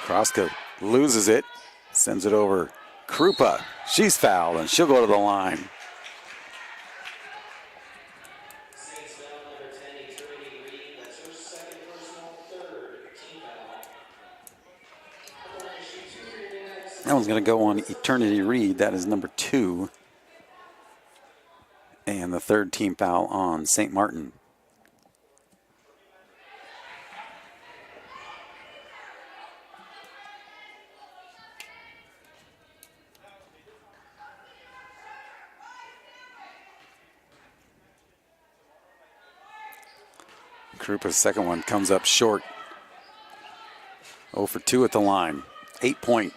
Kroska loses it. Sends it over. Krupa, she's fouled, and she'll go to the line. That one's going to go on Eternity Reed. That is number 2. And the third team foul on St. Martin. Krupa's second one comes up short. 0 for 2 at the line. 8-point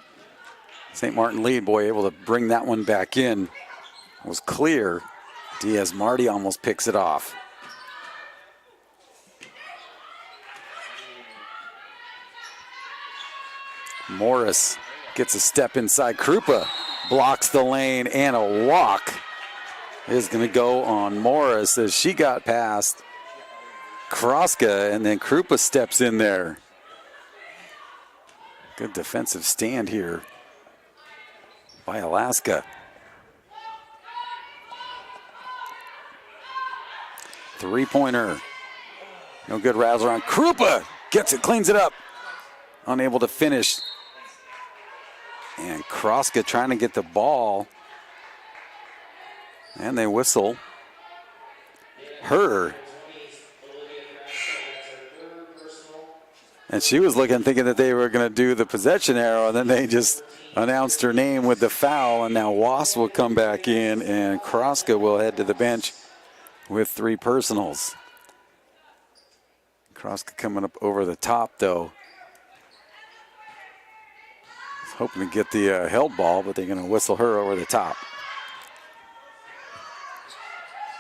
St. Martin lead. Boy, able to bring that one back in. It was clear. Diaz Marty almost picks it off. Morris gets a step inside. Krupa blocks the lane, and a walk is going to go on Morris as she got past Kroska, and then Krupa steps in there. Good defensive stand here by Alaska. 3-pointer. No good, rattles around. Krupa gets it, cleans it up. Unable to finish. And Kroska trying to get the ball. And they whistle her. And she was looking, thinking that they were going to do the possession arrow, and then they just announced her name with the foul, and now Wass will come back in, and Kroska will head to the bench with 3 personals. Kroska coming up over the top, though. Hoping to get the held ball, but they're going to whistle her over the top.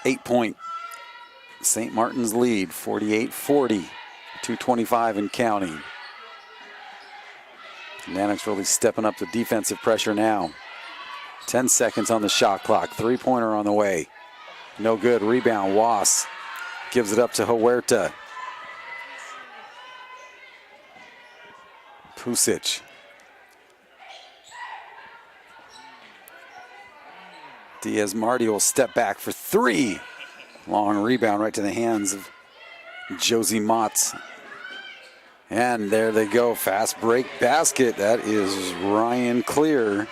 8-point St. Martin's lead, 48-40. 2:25 and counting. Nanox really stepping up the defensive pressure now. 10 seconds on the shot clock. 3-pointer on the way. No good. Rebound. Wass gives it up to Huerta. Pusic. Diaz-Marty will step back for three. Long rebound right to the hands of Josie Motts. And there they go, fast break basket. That is Ryan Clear.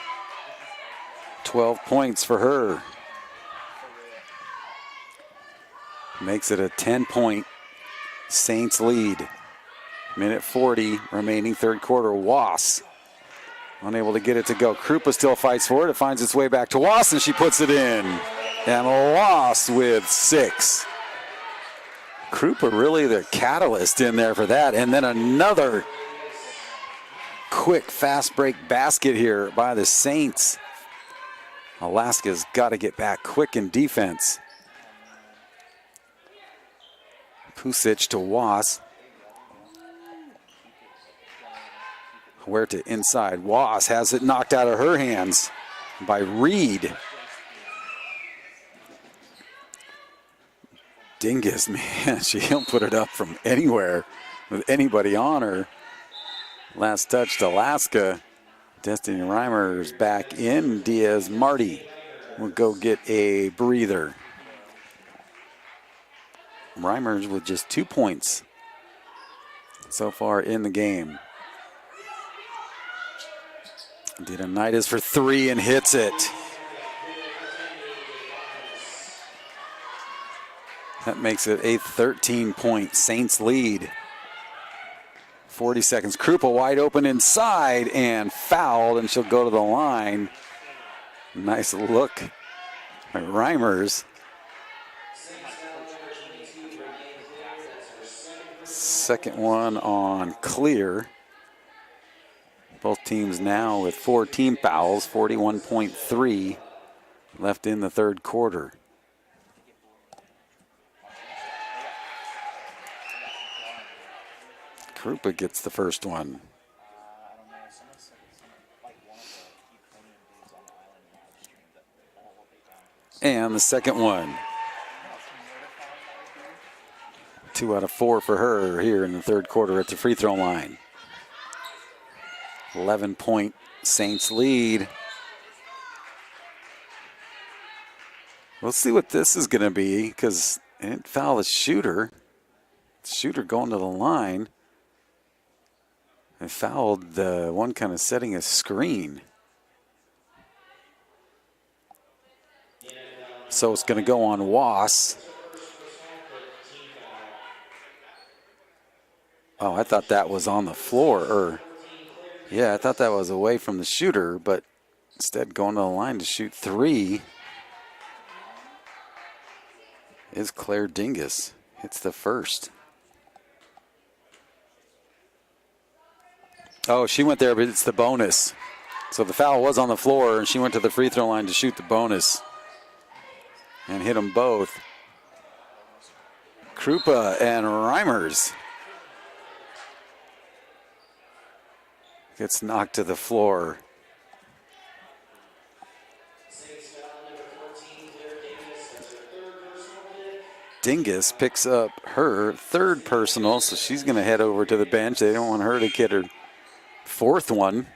12 points for her. Makes it a 10-point Saints lead. Minute 40 remaining, third quarter. Was unable to get it to go. Krupa still fights for it. It finds its way back to Was, and she puts it in. And Was with 6. Krupa really the catalyst in there for that. And then another quick fast break basket here by the Saints. Alaska's got to get back quick in defense. Pusic to Was. Huerta inside. Was has it knocked out of her hands by Reed. Dingus, man, she'll put it up from anywhere with anybody on her. Last touch to Alaska. Destiny Reimer's back in. Diaz-Marty will go get a breather. Reimers with just 2 points so far in the game. Didonitis for 3 and hits it. That makes it a 13-point Saints lead. 40 seconds. Krupa wide open inside and fouled, and she'll go to the line. Nice look at Reimers. Second one on Clear. Both teams now with 4 team fouls, 41.3 left in the third quarter. Krupa gets the first one. And the second one. 2 out of 4 for her here in the third quarter at the free throw line. 11-point Saints lead. Let's see what this is going to be, because it didn't foul the shooter. Shooter going to the line. They fouled the one kind of setting a screen. So it's going to go on Was. Oh, I thought that was on the floor. Yeah, I thought that was away from the shooter, but instead going to the line to shoot 3 is Claire Dingus. Hits the first. Oh, she went there, but it's the bonus. So the foul was on the floor, and she went to the free throw line to shoot the bonus. And hit them both. Krupa and Reimers. Gets knocked to the floor. Dingus picks up her third personal, so she's going to head over to the bench. They don't want her to get her fourth one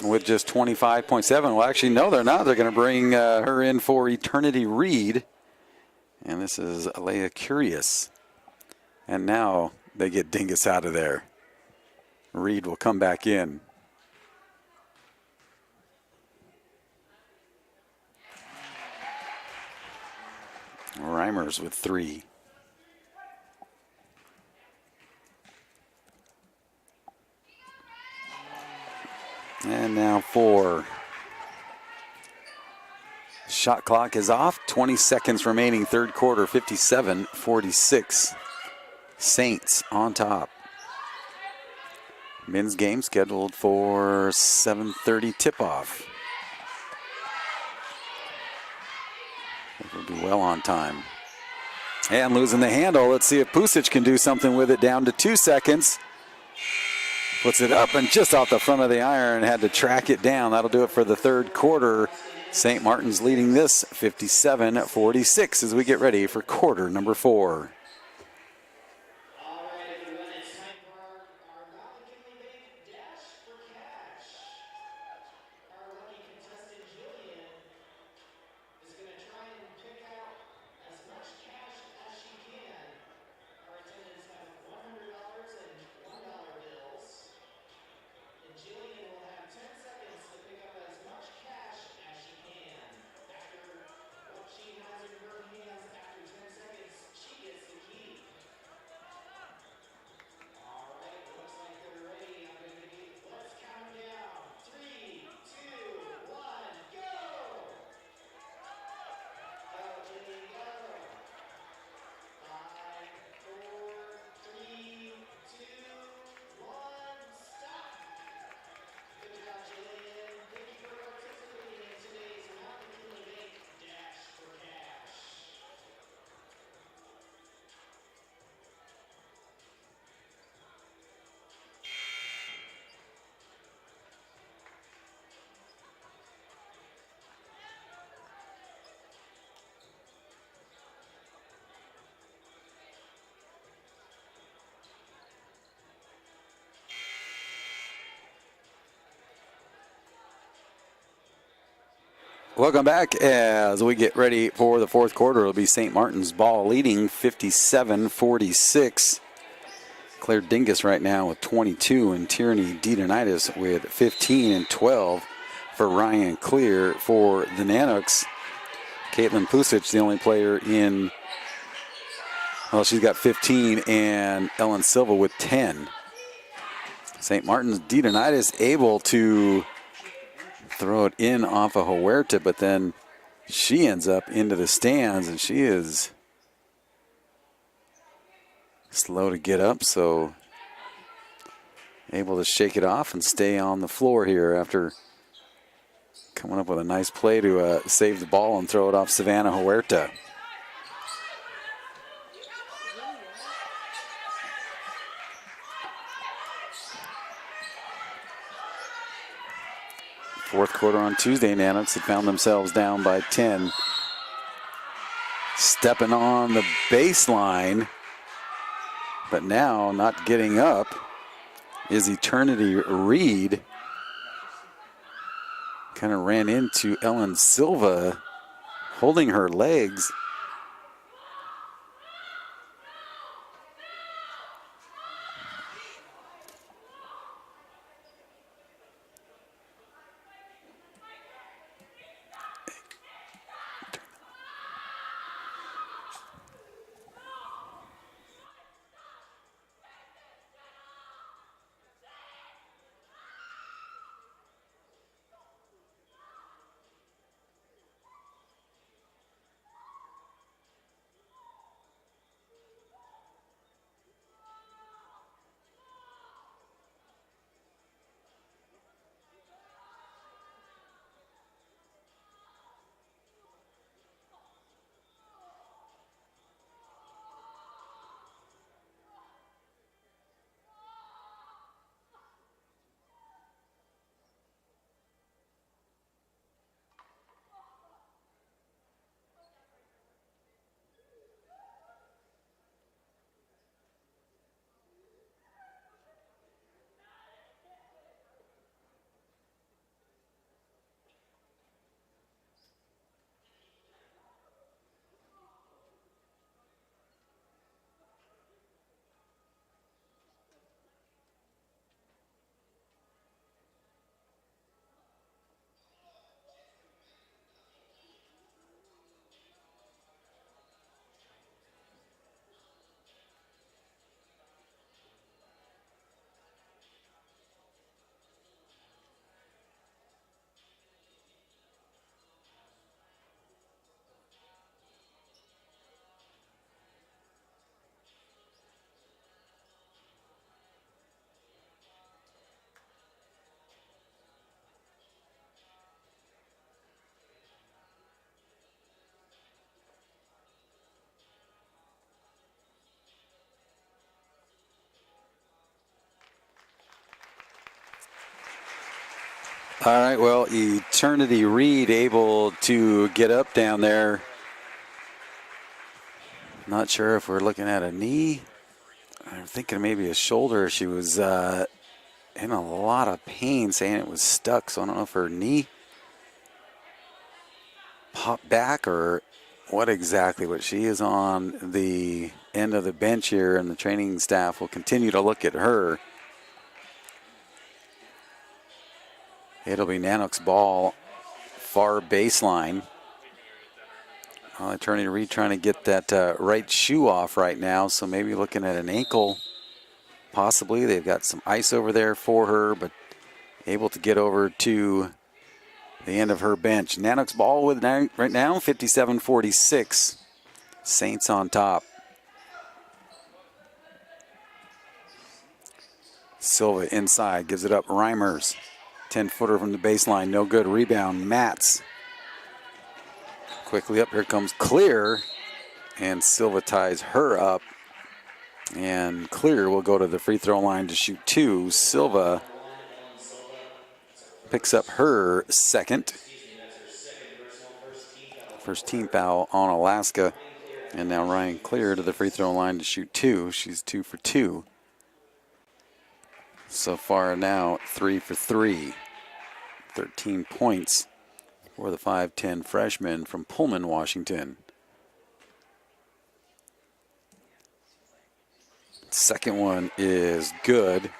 with just 25.7. Well, actually, no, they're not. They're going to bring her in for Eternity Reed. And this is Alea Curious. And now they get Dingus out of there. Reed will come back in. Reimers with 3. And now 4. Shot clock is off. 20 seconds remaining, third quarter, 57-46. Saints on top. Men's game scheduled for 7:30 tip-off. It will be well on time. And losing the handle. Let's see if Pusic can do something with it. Down to 2 seconds. Puts it up and just off the front of the iron. Had to track it down. That'll do it for the third quarter. St. Martin's leading this 57-46 as we get ready for quarter number 4. Welcome back as we get ready for the fourth quarter. It'll be St. Martin's ball leading 57-46. Claire Dingus right now with 22 and Tierney Diedenitis with 15 and 12 for Ryan Clear for the Nanooks. Caitlin Pusic, the only player in, well, she's got 15, and Ellen Silva with 10. St. Martin's Diedenitis able to throw it in off of Huerta, but then she ends up into the stands, and she is slow to get up, so able to shake it off and stay on the floor here after coming up with a nice play to save the ball and throw it off Savannah Huerta. Fourth quarter on Tuesday, Nanooks had found themselves down by 10. Stepping on the baseline, but now not getting up is Eternity Reed. Kind of ran into Ellen Silva holding her legs. All right, well, Eternity Reed able to get up down there. Not sure if we're looking at a knee. I'm thinking maybe a shoulder. She was in a lot of pain, saying it was stuck, so I don't know if her knee popped back or what exactly, but she is on the end of the bench here, and the training staff will continue to look at her. It'll be Nanooks ball, far baseline. Eternity Reed trying to get that right shoe off right now, so maybe looking at an ankle, possibly. They've got some ice over there for her, but able to get over to the end of her bench. Nanooks ball with right now, 57-46. Saints on top. Silva inside, gives it up. Reimers, 10-footer from the baseline, no good. Rebound, Matz. Quickly up, here comes Clear, and Silva ties her up. And Clear will go to the free throw line to shoot two. Silva picks up her second. First team foul on Alaska. And now Ryan Clear to the free throw line to shoot two. She's 2 for 2. So far now, 3 for 3. 13 points for the 5'10 freshman from Pullman, Washington. Second one is good.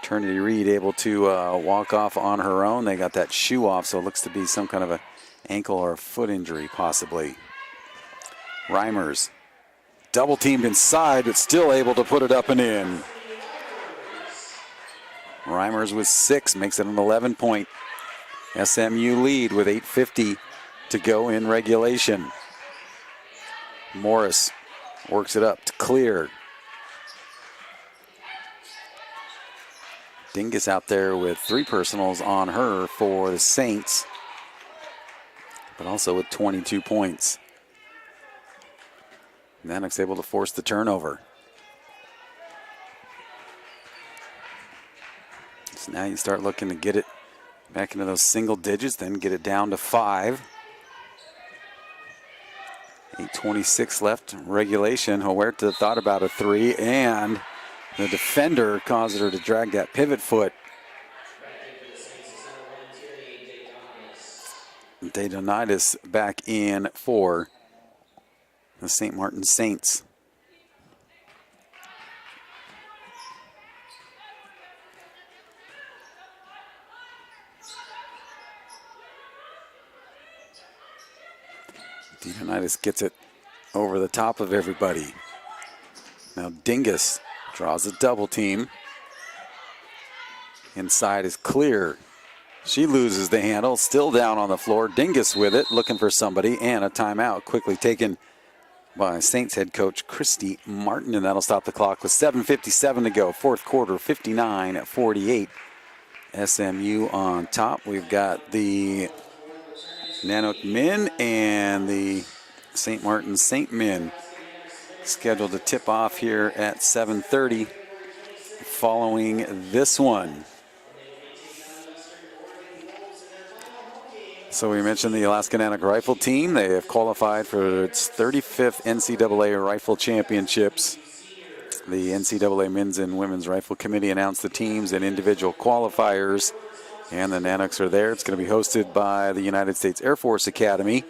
Eternity Reed able to walk off on her own. They got that shoe off, so it looks to be some kind of an ankle or a foot injury possibly. Reimers double teamed inside, but still able to put it up and in. Reimers with 6 makes it an 11-point SMU lead with 8:50 to go in regulation. Morris works it up to clear. Dingus out there with 3 personals on her for the Saints, but also with 22 points. Nanook's able to force the turnover. So now you start looking to get it back into those single digits, then get it down to 5. 8:26 left, regulation. Huerta thought about a 3, and the defender caused her to drag that pivot foot. Daytonitis back in for the St. Martin Saints. Daytonitis gets it over the top of everybody. Now Dingus draws a double team. Inside is clear. She loses the handle, still down on the floor. Dingus with it, looking for somebody, and a timeout quickly taken by Saints head coach Christy Martin, and that'll stop the clock with 7:57 to go. Fourth quarter, 59-48. SMU on top. We've got the Nanook men and the St. Martin Saint men scheduled to tip off here at 7:30 following this one. So we mentioned the Alaska Nanook rifle team. They have qualified for its 35th NCAA Rifle Championships. The NCAA Men's and Women's Rifle Committee announced the teams and individual qualifiers, and the Nanooks are there. It's going to be hosted by the United States Air Force Academy,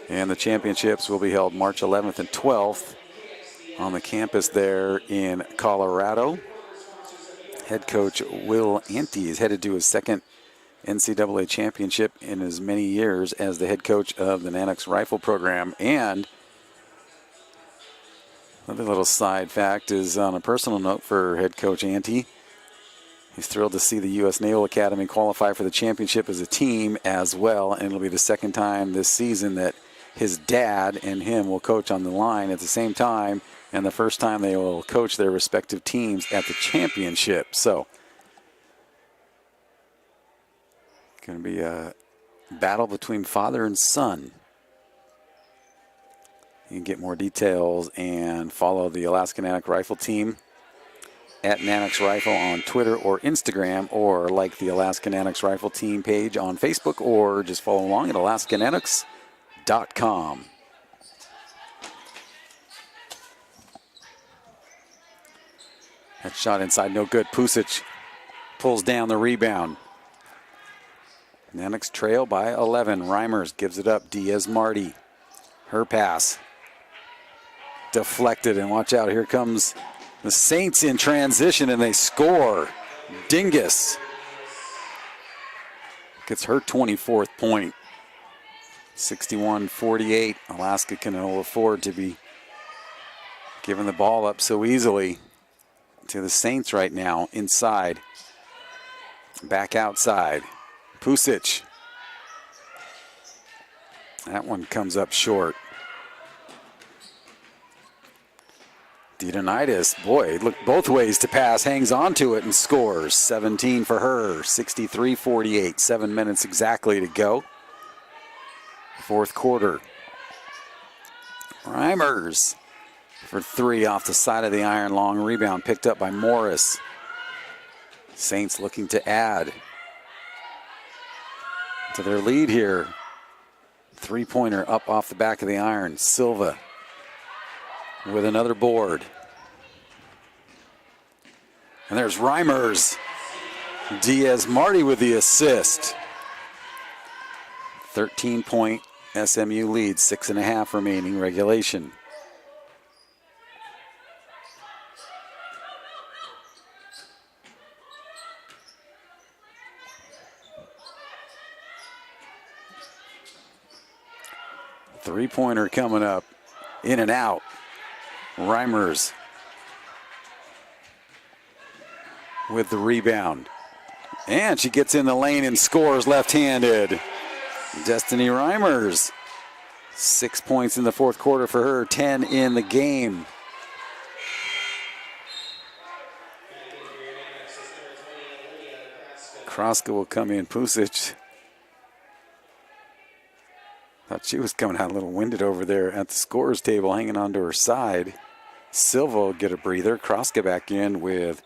and the championships will be held March 11th and 12th on the campus there in Colorado. Head coach Will Ante is headed to his second NCAA championship in as many years as the head coach of the Nanooks rifle program. And another little side fact is, on a personal note for head coach Ante, he's thrilled to see the U.S. Naval Academy qualify for the championship as a team as well, and it'll be the second time this season that his dad and him will coach on the line at the same time, and the first time they will coach their respective teams at the championship. So going to be a battle between father and son. You can get more details and follow the Alaska Nanook Rifle team at Nanooks Rifle on Twitter or Instagram, or like the Alaska Nanooks Rifle team page on Facebook, or just follow along at AlaskaNanooks.com. That shot inside, no good. Pusic pulls down the rebound. Nanooks trail by 11. Reimers gives it up. Diaz-Marty. Her pass deflected, and watch out, here comes the Saints in transition, and they score. Dingus gets her 24th point. 61-48. Alaska can afford to be giving the ball up so easily to the Saints right now. Inside, back outside. Pusic. That one comes up short. Daytonitis, boy, looked both ways to pass, hangs on to it and scores. 17 for her, 63-48. 7 minutes exactly to go. Fourth quarter. Reimers for 3 off the side of the iron. Long rebound picked up by Morris. Saints looking to add to their lead here. 3-pointer up off the back of the iron. Silva with another board. And there's Reimers. Diaz-Marty with the assist. 13-point SMU lead, 6.5 remaining regulation. Three-pointer coming up, in and out. Reimers with the rebound. And she gets in the lane and scores left-handed. Destiny Reimers, 6 points in the fourth quarter for her, 10 in the game. Kroska will come in. Pusic, thought she was coming out a little winded over there at the scorer's table, hanging onto her side. Silva will get a breather. Kroska back in with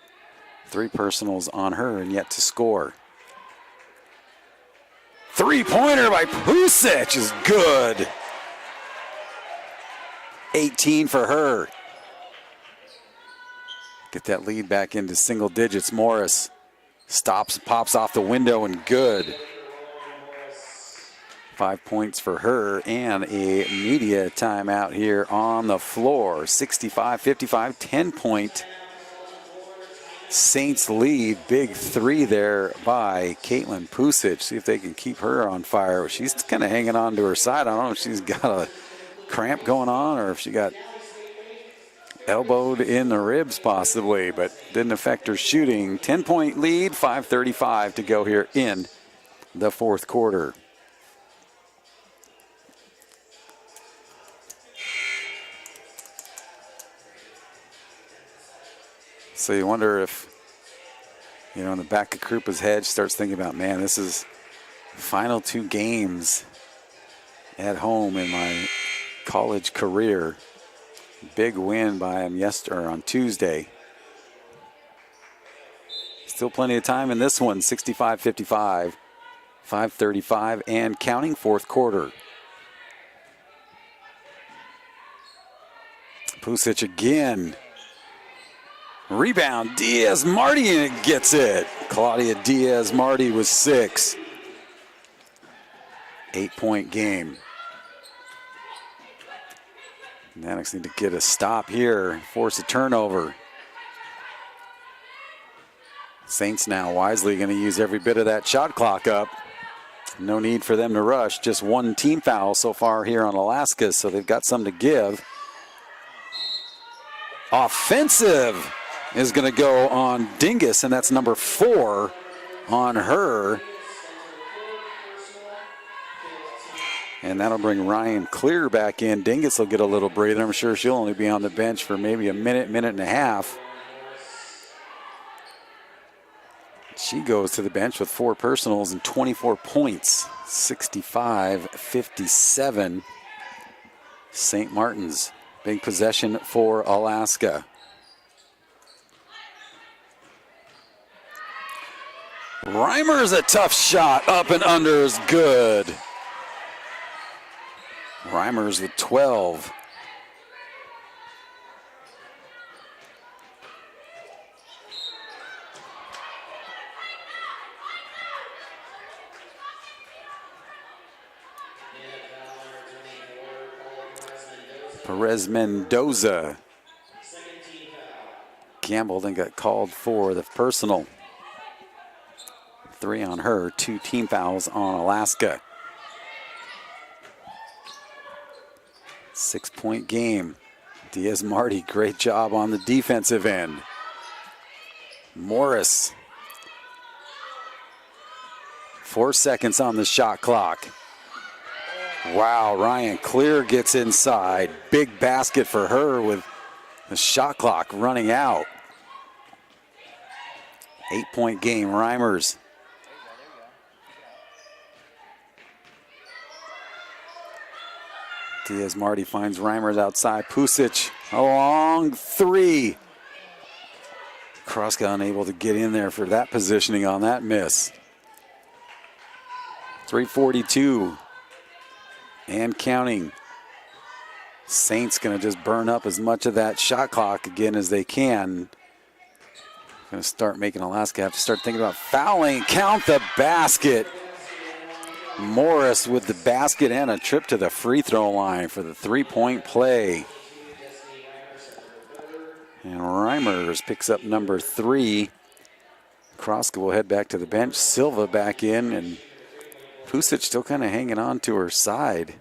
3 personals on her and yet to score. Three-pointer by Pusic is good. 18 for her. Get that lead back into single digits. Morris stops, pops off the window, and good. 5 points for her and a media timeout here on the floor. 65-55, 10-point Saints lead. Big three there by Caitlin Pusic. See if they can keep her on fire. She's kind of hanging on to her side. I don't know if she's got a cramp going on or if she got elbowed in the ribs possibly, but didn't affect her shooting. 10-point lead, 5:35 to go here in the fourth quarter. So you wonder if, you know, in the back of Krupa's head, she starts thinking about, man, this is the final 2 games at home in my college career. Big win by him on Tuesday. Still plenty of time in this one, 65-55, 5:35 and counting, fourth quarter. Pusic again. Rebound, Diaz-Marty gets it. Claudia Diaz-Marty with 6. 8-point game. Maddox need to get a stop here, force a turnover. Saints now wisely going to use every bit of that shot clock up. No need for them to rush. Just 1 team foul so far here on Alaska, so they've got some to give. Offensive is going to go on Dingus, and that's number 4 on her. And that'll bring Ryan Clear back in. Dingus will get a little breather. I'm sure she'll only be on the bench for maybe a minute, minute and a half. She goes to the bench with 4 personals and 24 points. 65-57. St. Martin's. Big possession for Alaska. Reimer's a tough shot. Up and under is good. Reimers with 12. Perez Mendoza gambled and got called for the personal. 3 on her, 2 team fouls on Alaska. 6-point game. Diaz-Marty, great job on the defensive end. Morris. 4 seconds on the shot clock. Wow, Ryan Clear gets inside. Big basket for her with the shot clock running out. 8-point game, Reimers. Diaz-Marty finds Reimers outside. Pusic, a long 3. Kroska unable to get in there for that positioning on that miss. 3:42 and counting. Saints going to just burn up as much of that shot clock again as they can. Going to start making Alaska have to start thinking about fouling. Count the basket. Morris with the basket and a trip to the free throw line for the three-point play. And Reimers picks up number 3. Kroska will head back to the bench. Silva back in, and Pusic still kind of hanging on to her side.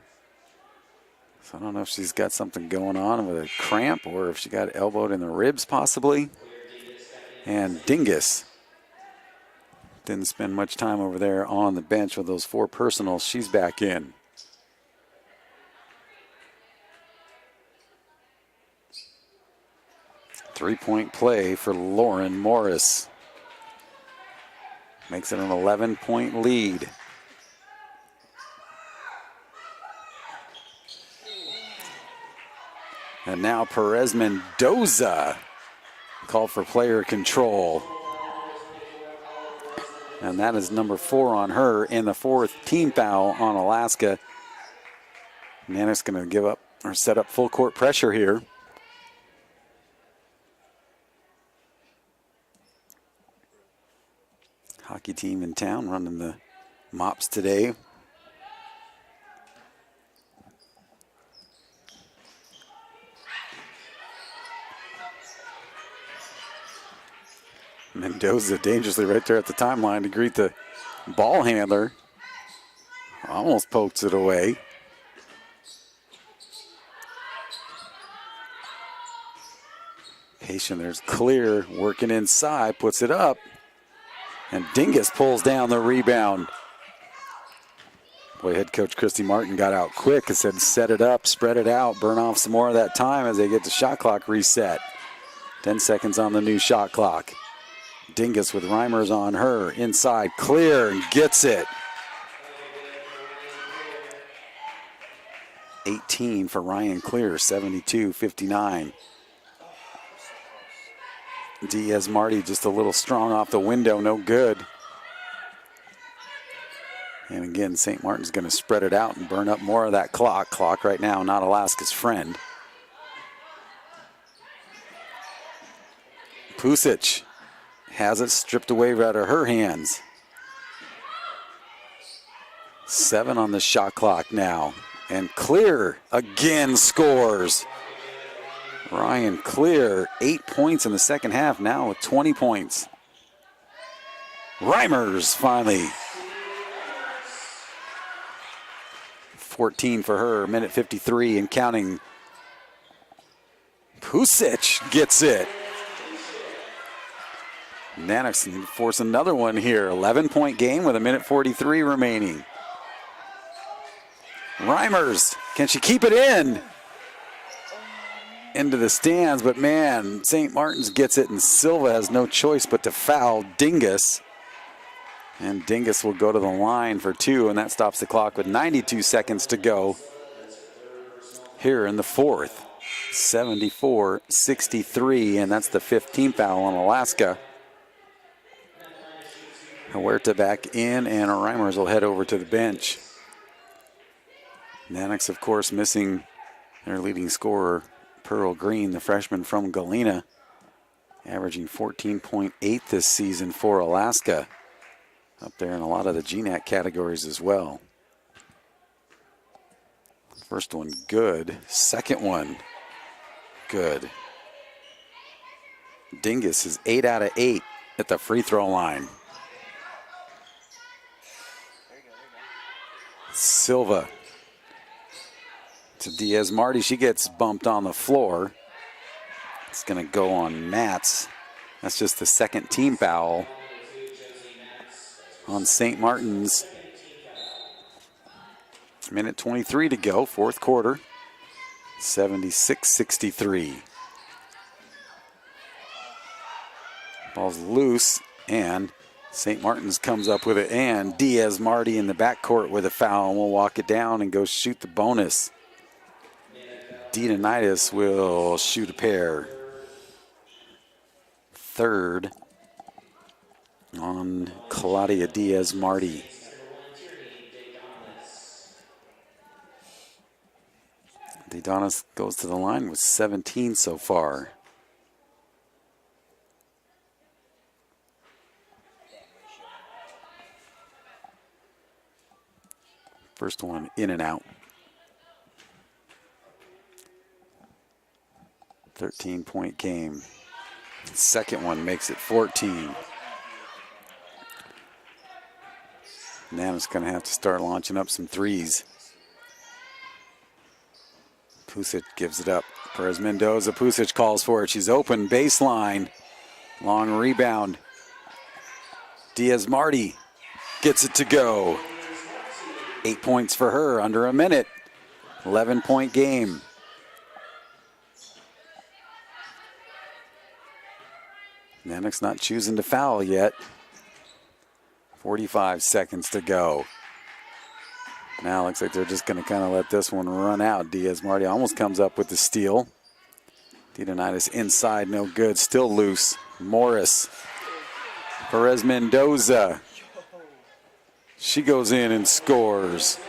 So I don't know if she's got something going on with a cramp or if she got elbowed in the ribs possibly. And Dingus didn't spend much time over there on the bench with those 4 personals. She's back in. Three-point play for Lauren Morris. Makes it an 11-point lead. And now Perez Mendoza called for player control. And that is number 4 on her and the 4th team foul on Alaska. Nanick's going to give up or set up full court pressure here. Hockey team in town running the mops today. Mendoza dangerously right there at the timeline to greet the ball handler. Almost pokes it away. Patient, there's Clear working inside, puts it up. And Dingus pulls down the rebound. Boy, head coach Christy Martin got out quick and said set it up, spread it out, burn off some more of that time as they get the shot clock reset. 10 seconds on the new shot clock. Dingus with Reimers on her. Inside, Clear, and gets it. 18 for Ryan Clear, 72-59. Diaz Marty just a little strong off the window, no good. And again, St. Martin's going to spread it out and burn up more of that clock. Clock right now, not Alaska's friend. Pusic has it stripped away out of her hands. 7 on the shot clock now. And Clear again scores. Ryan Clear, 8 points in the second half, now with 20 points. Reimers finally. 14 for her, minute 53 and counting. Pusic gets it. Nanick's going to force another one here. 11-point game with a minute 43 remaining. Reimers, can she keep it in? Into the stands, but man, St. Martin's gets it, and Silva has no choice but to foul Dingus. And Dingus will go to the line for 2, and that stops the clock with 92 seconds to go here in the 4th. 74-63, and that's the 5th team foul on Alaska. Huerta back in, and Reimers will head over to the bench. Nanick's, of course, missing their leading scorer, Pearl Green, the freshman from Galena, averaging 14.8 this season for Alaska. Up there in a lot of the GNAC categories as well. First one good. Second one good. Dingus is 8 out of 8 at the free throw line. Silva to Diaz Marty. She gets bumped on the floor. It's going to go on Matz. That's just the 2nd team foul on St. Martin's. Minute 23 to go, 4th quarter. 76-63. Ball's loose, and St. Martin's comes up with it, and Diaz Marty in the backcourt with a foul, and we'll walk it down and go shoot the bonus. Dinanitis will shoot a pair. 3rd on Claudia Diaz Marty. Dedonis goes to the line with 17 so far. First one in and out. 13-point game. Second one makes it 14. Nana's going to have to start launching up some threes. Pusic gives it up. Perez Mendoza. Pusic calls for it. She's open. Baseline. Long rebound. Diaz Marty gets it to go. 8 points for her, under a minute. 11-point game. Nanook's not choosing to foul yet. 45 seconds to go. Now looks like they're just going to kind of let this one run out. Diaz Marty almost comes up with the steal. Didonitis inside, no good, still loose. Morris. Perez Mendoza. She goes in and scores.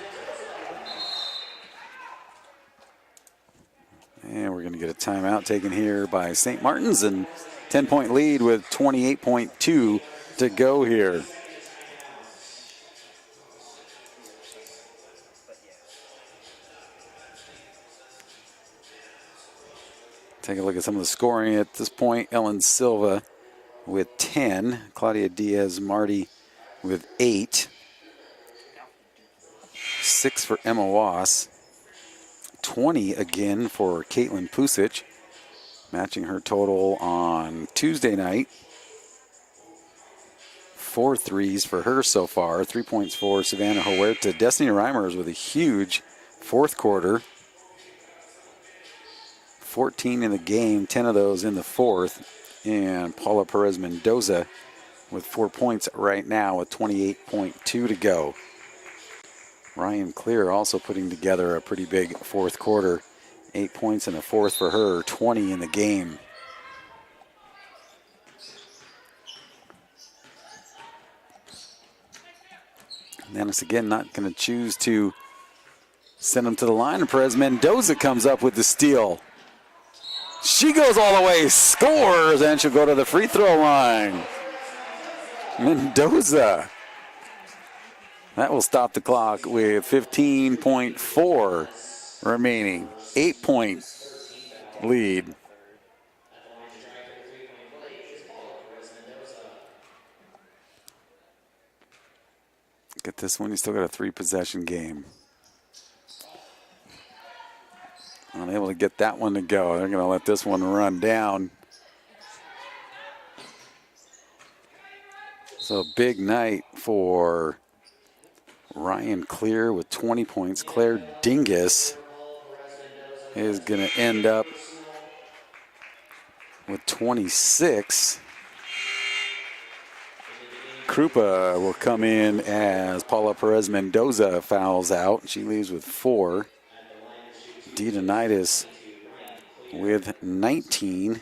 And we're going to get a timeout taken here by St. Martin's, and 10-point lead with 28.2 to go here. Take a look at some of the scoring at this point. Ellen Silva with 10. Claudia Diaz Marty with 8. 6 for Emma Wass. 20 again for Caitlin Pusic, matching her total on Tuesday night. 4 threes for her so far. 3 points for Savannah Huerta. Destiny Reimers with a huge fourth quarter. 14 in the game, 10 of those in the fourth. And Paula Perez Mendoza with 4 points right now with 28.2 to go. Ryan Clear also putting together a pretty big fourth quarter. 8 points in the fourth for her, 20 in the game. Nanook's again not going to choose to send them to the line. And Perez Mendoza comes up with the steal. She goes all the way, scores, and she'll go to the free throw line. Mendoza. That will stop the clock with 15.4 remaining. 8-point lead. Get this one, you still got a 3-possession game. Unable to get that one to go. They're going to let this one run down. So big night for Ryan Clear with 20 points. Claire Dingus is going to end up with 26. Krupa will come in as Paula Perez Mendoza fouls out. She leaves with 4. Didonitis with 19.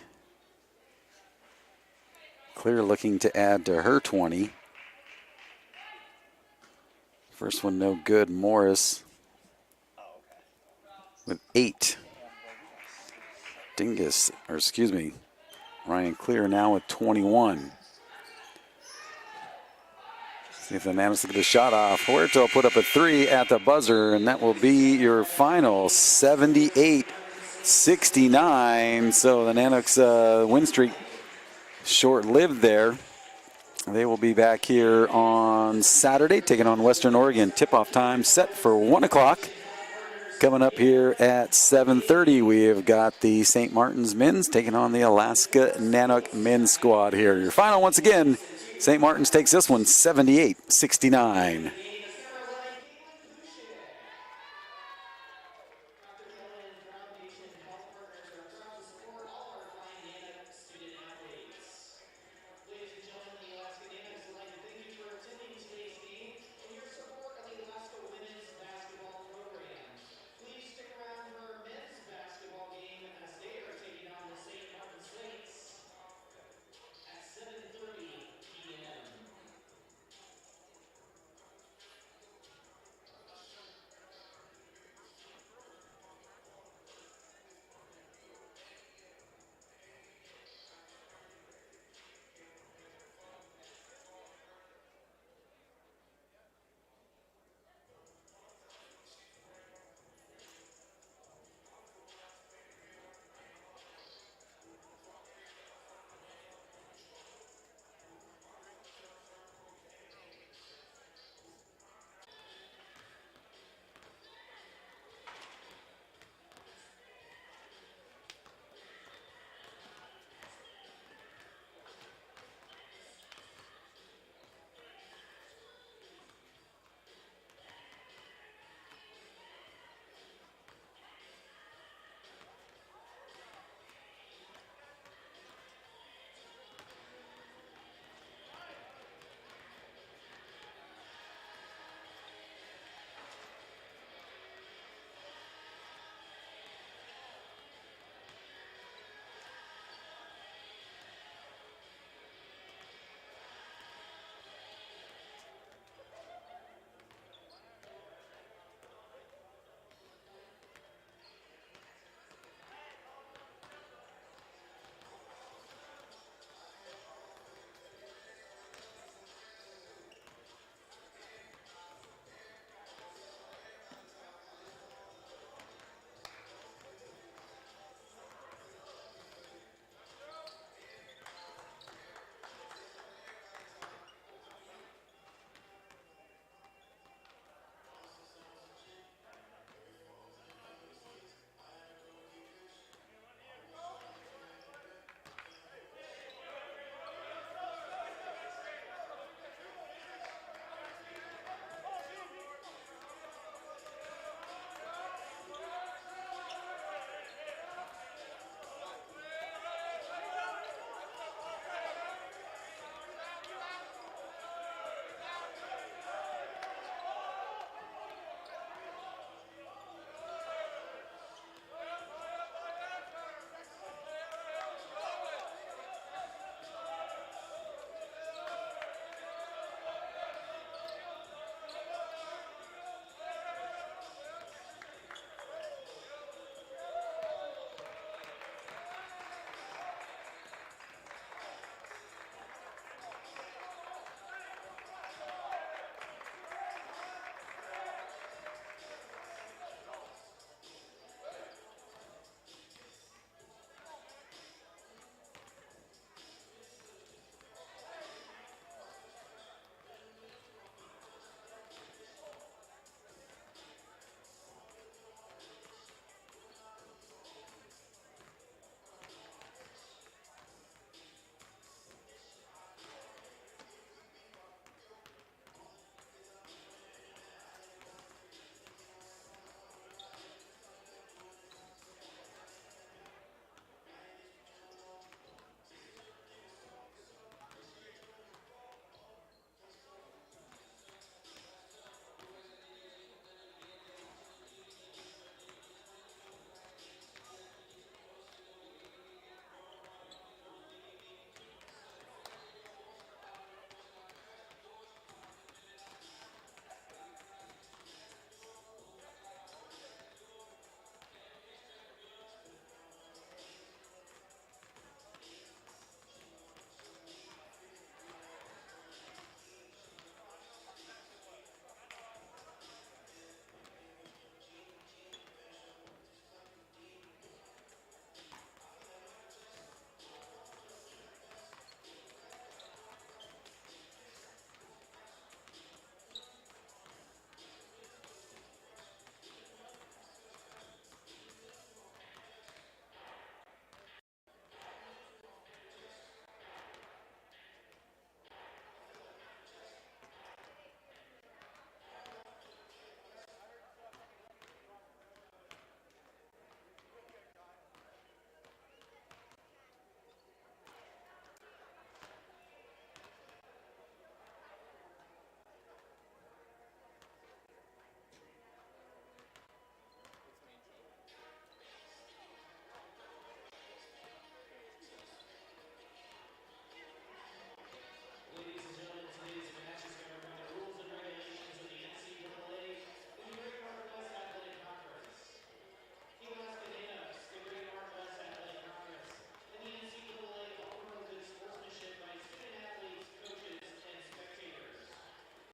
Clear looking to add to her 20. First one no good. Morris with 8. Dingus, or excuse me, Ryan Clear now with 21. See if the Nanook's get a shot off. Huerta will put up a 3 at the buzzer, and that will be your final 78-69. So the Nanook's win streak short-lived there. They will be back here on Saturday, taking on Western Oregon. Tip-off time set for 1 o'clock. Coming up here at 7:30, we have got the St. Martin's men's taking on the Alaska Nanook men's squad here. Your final, once again, St. Martin's takes this one 78-69.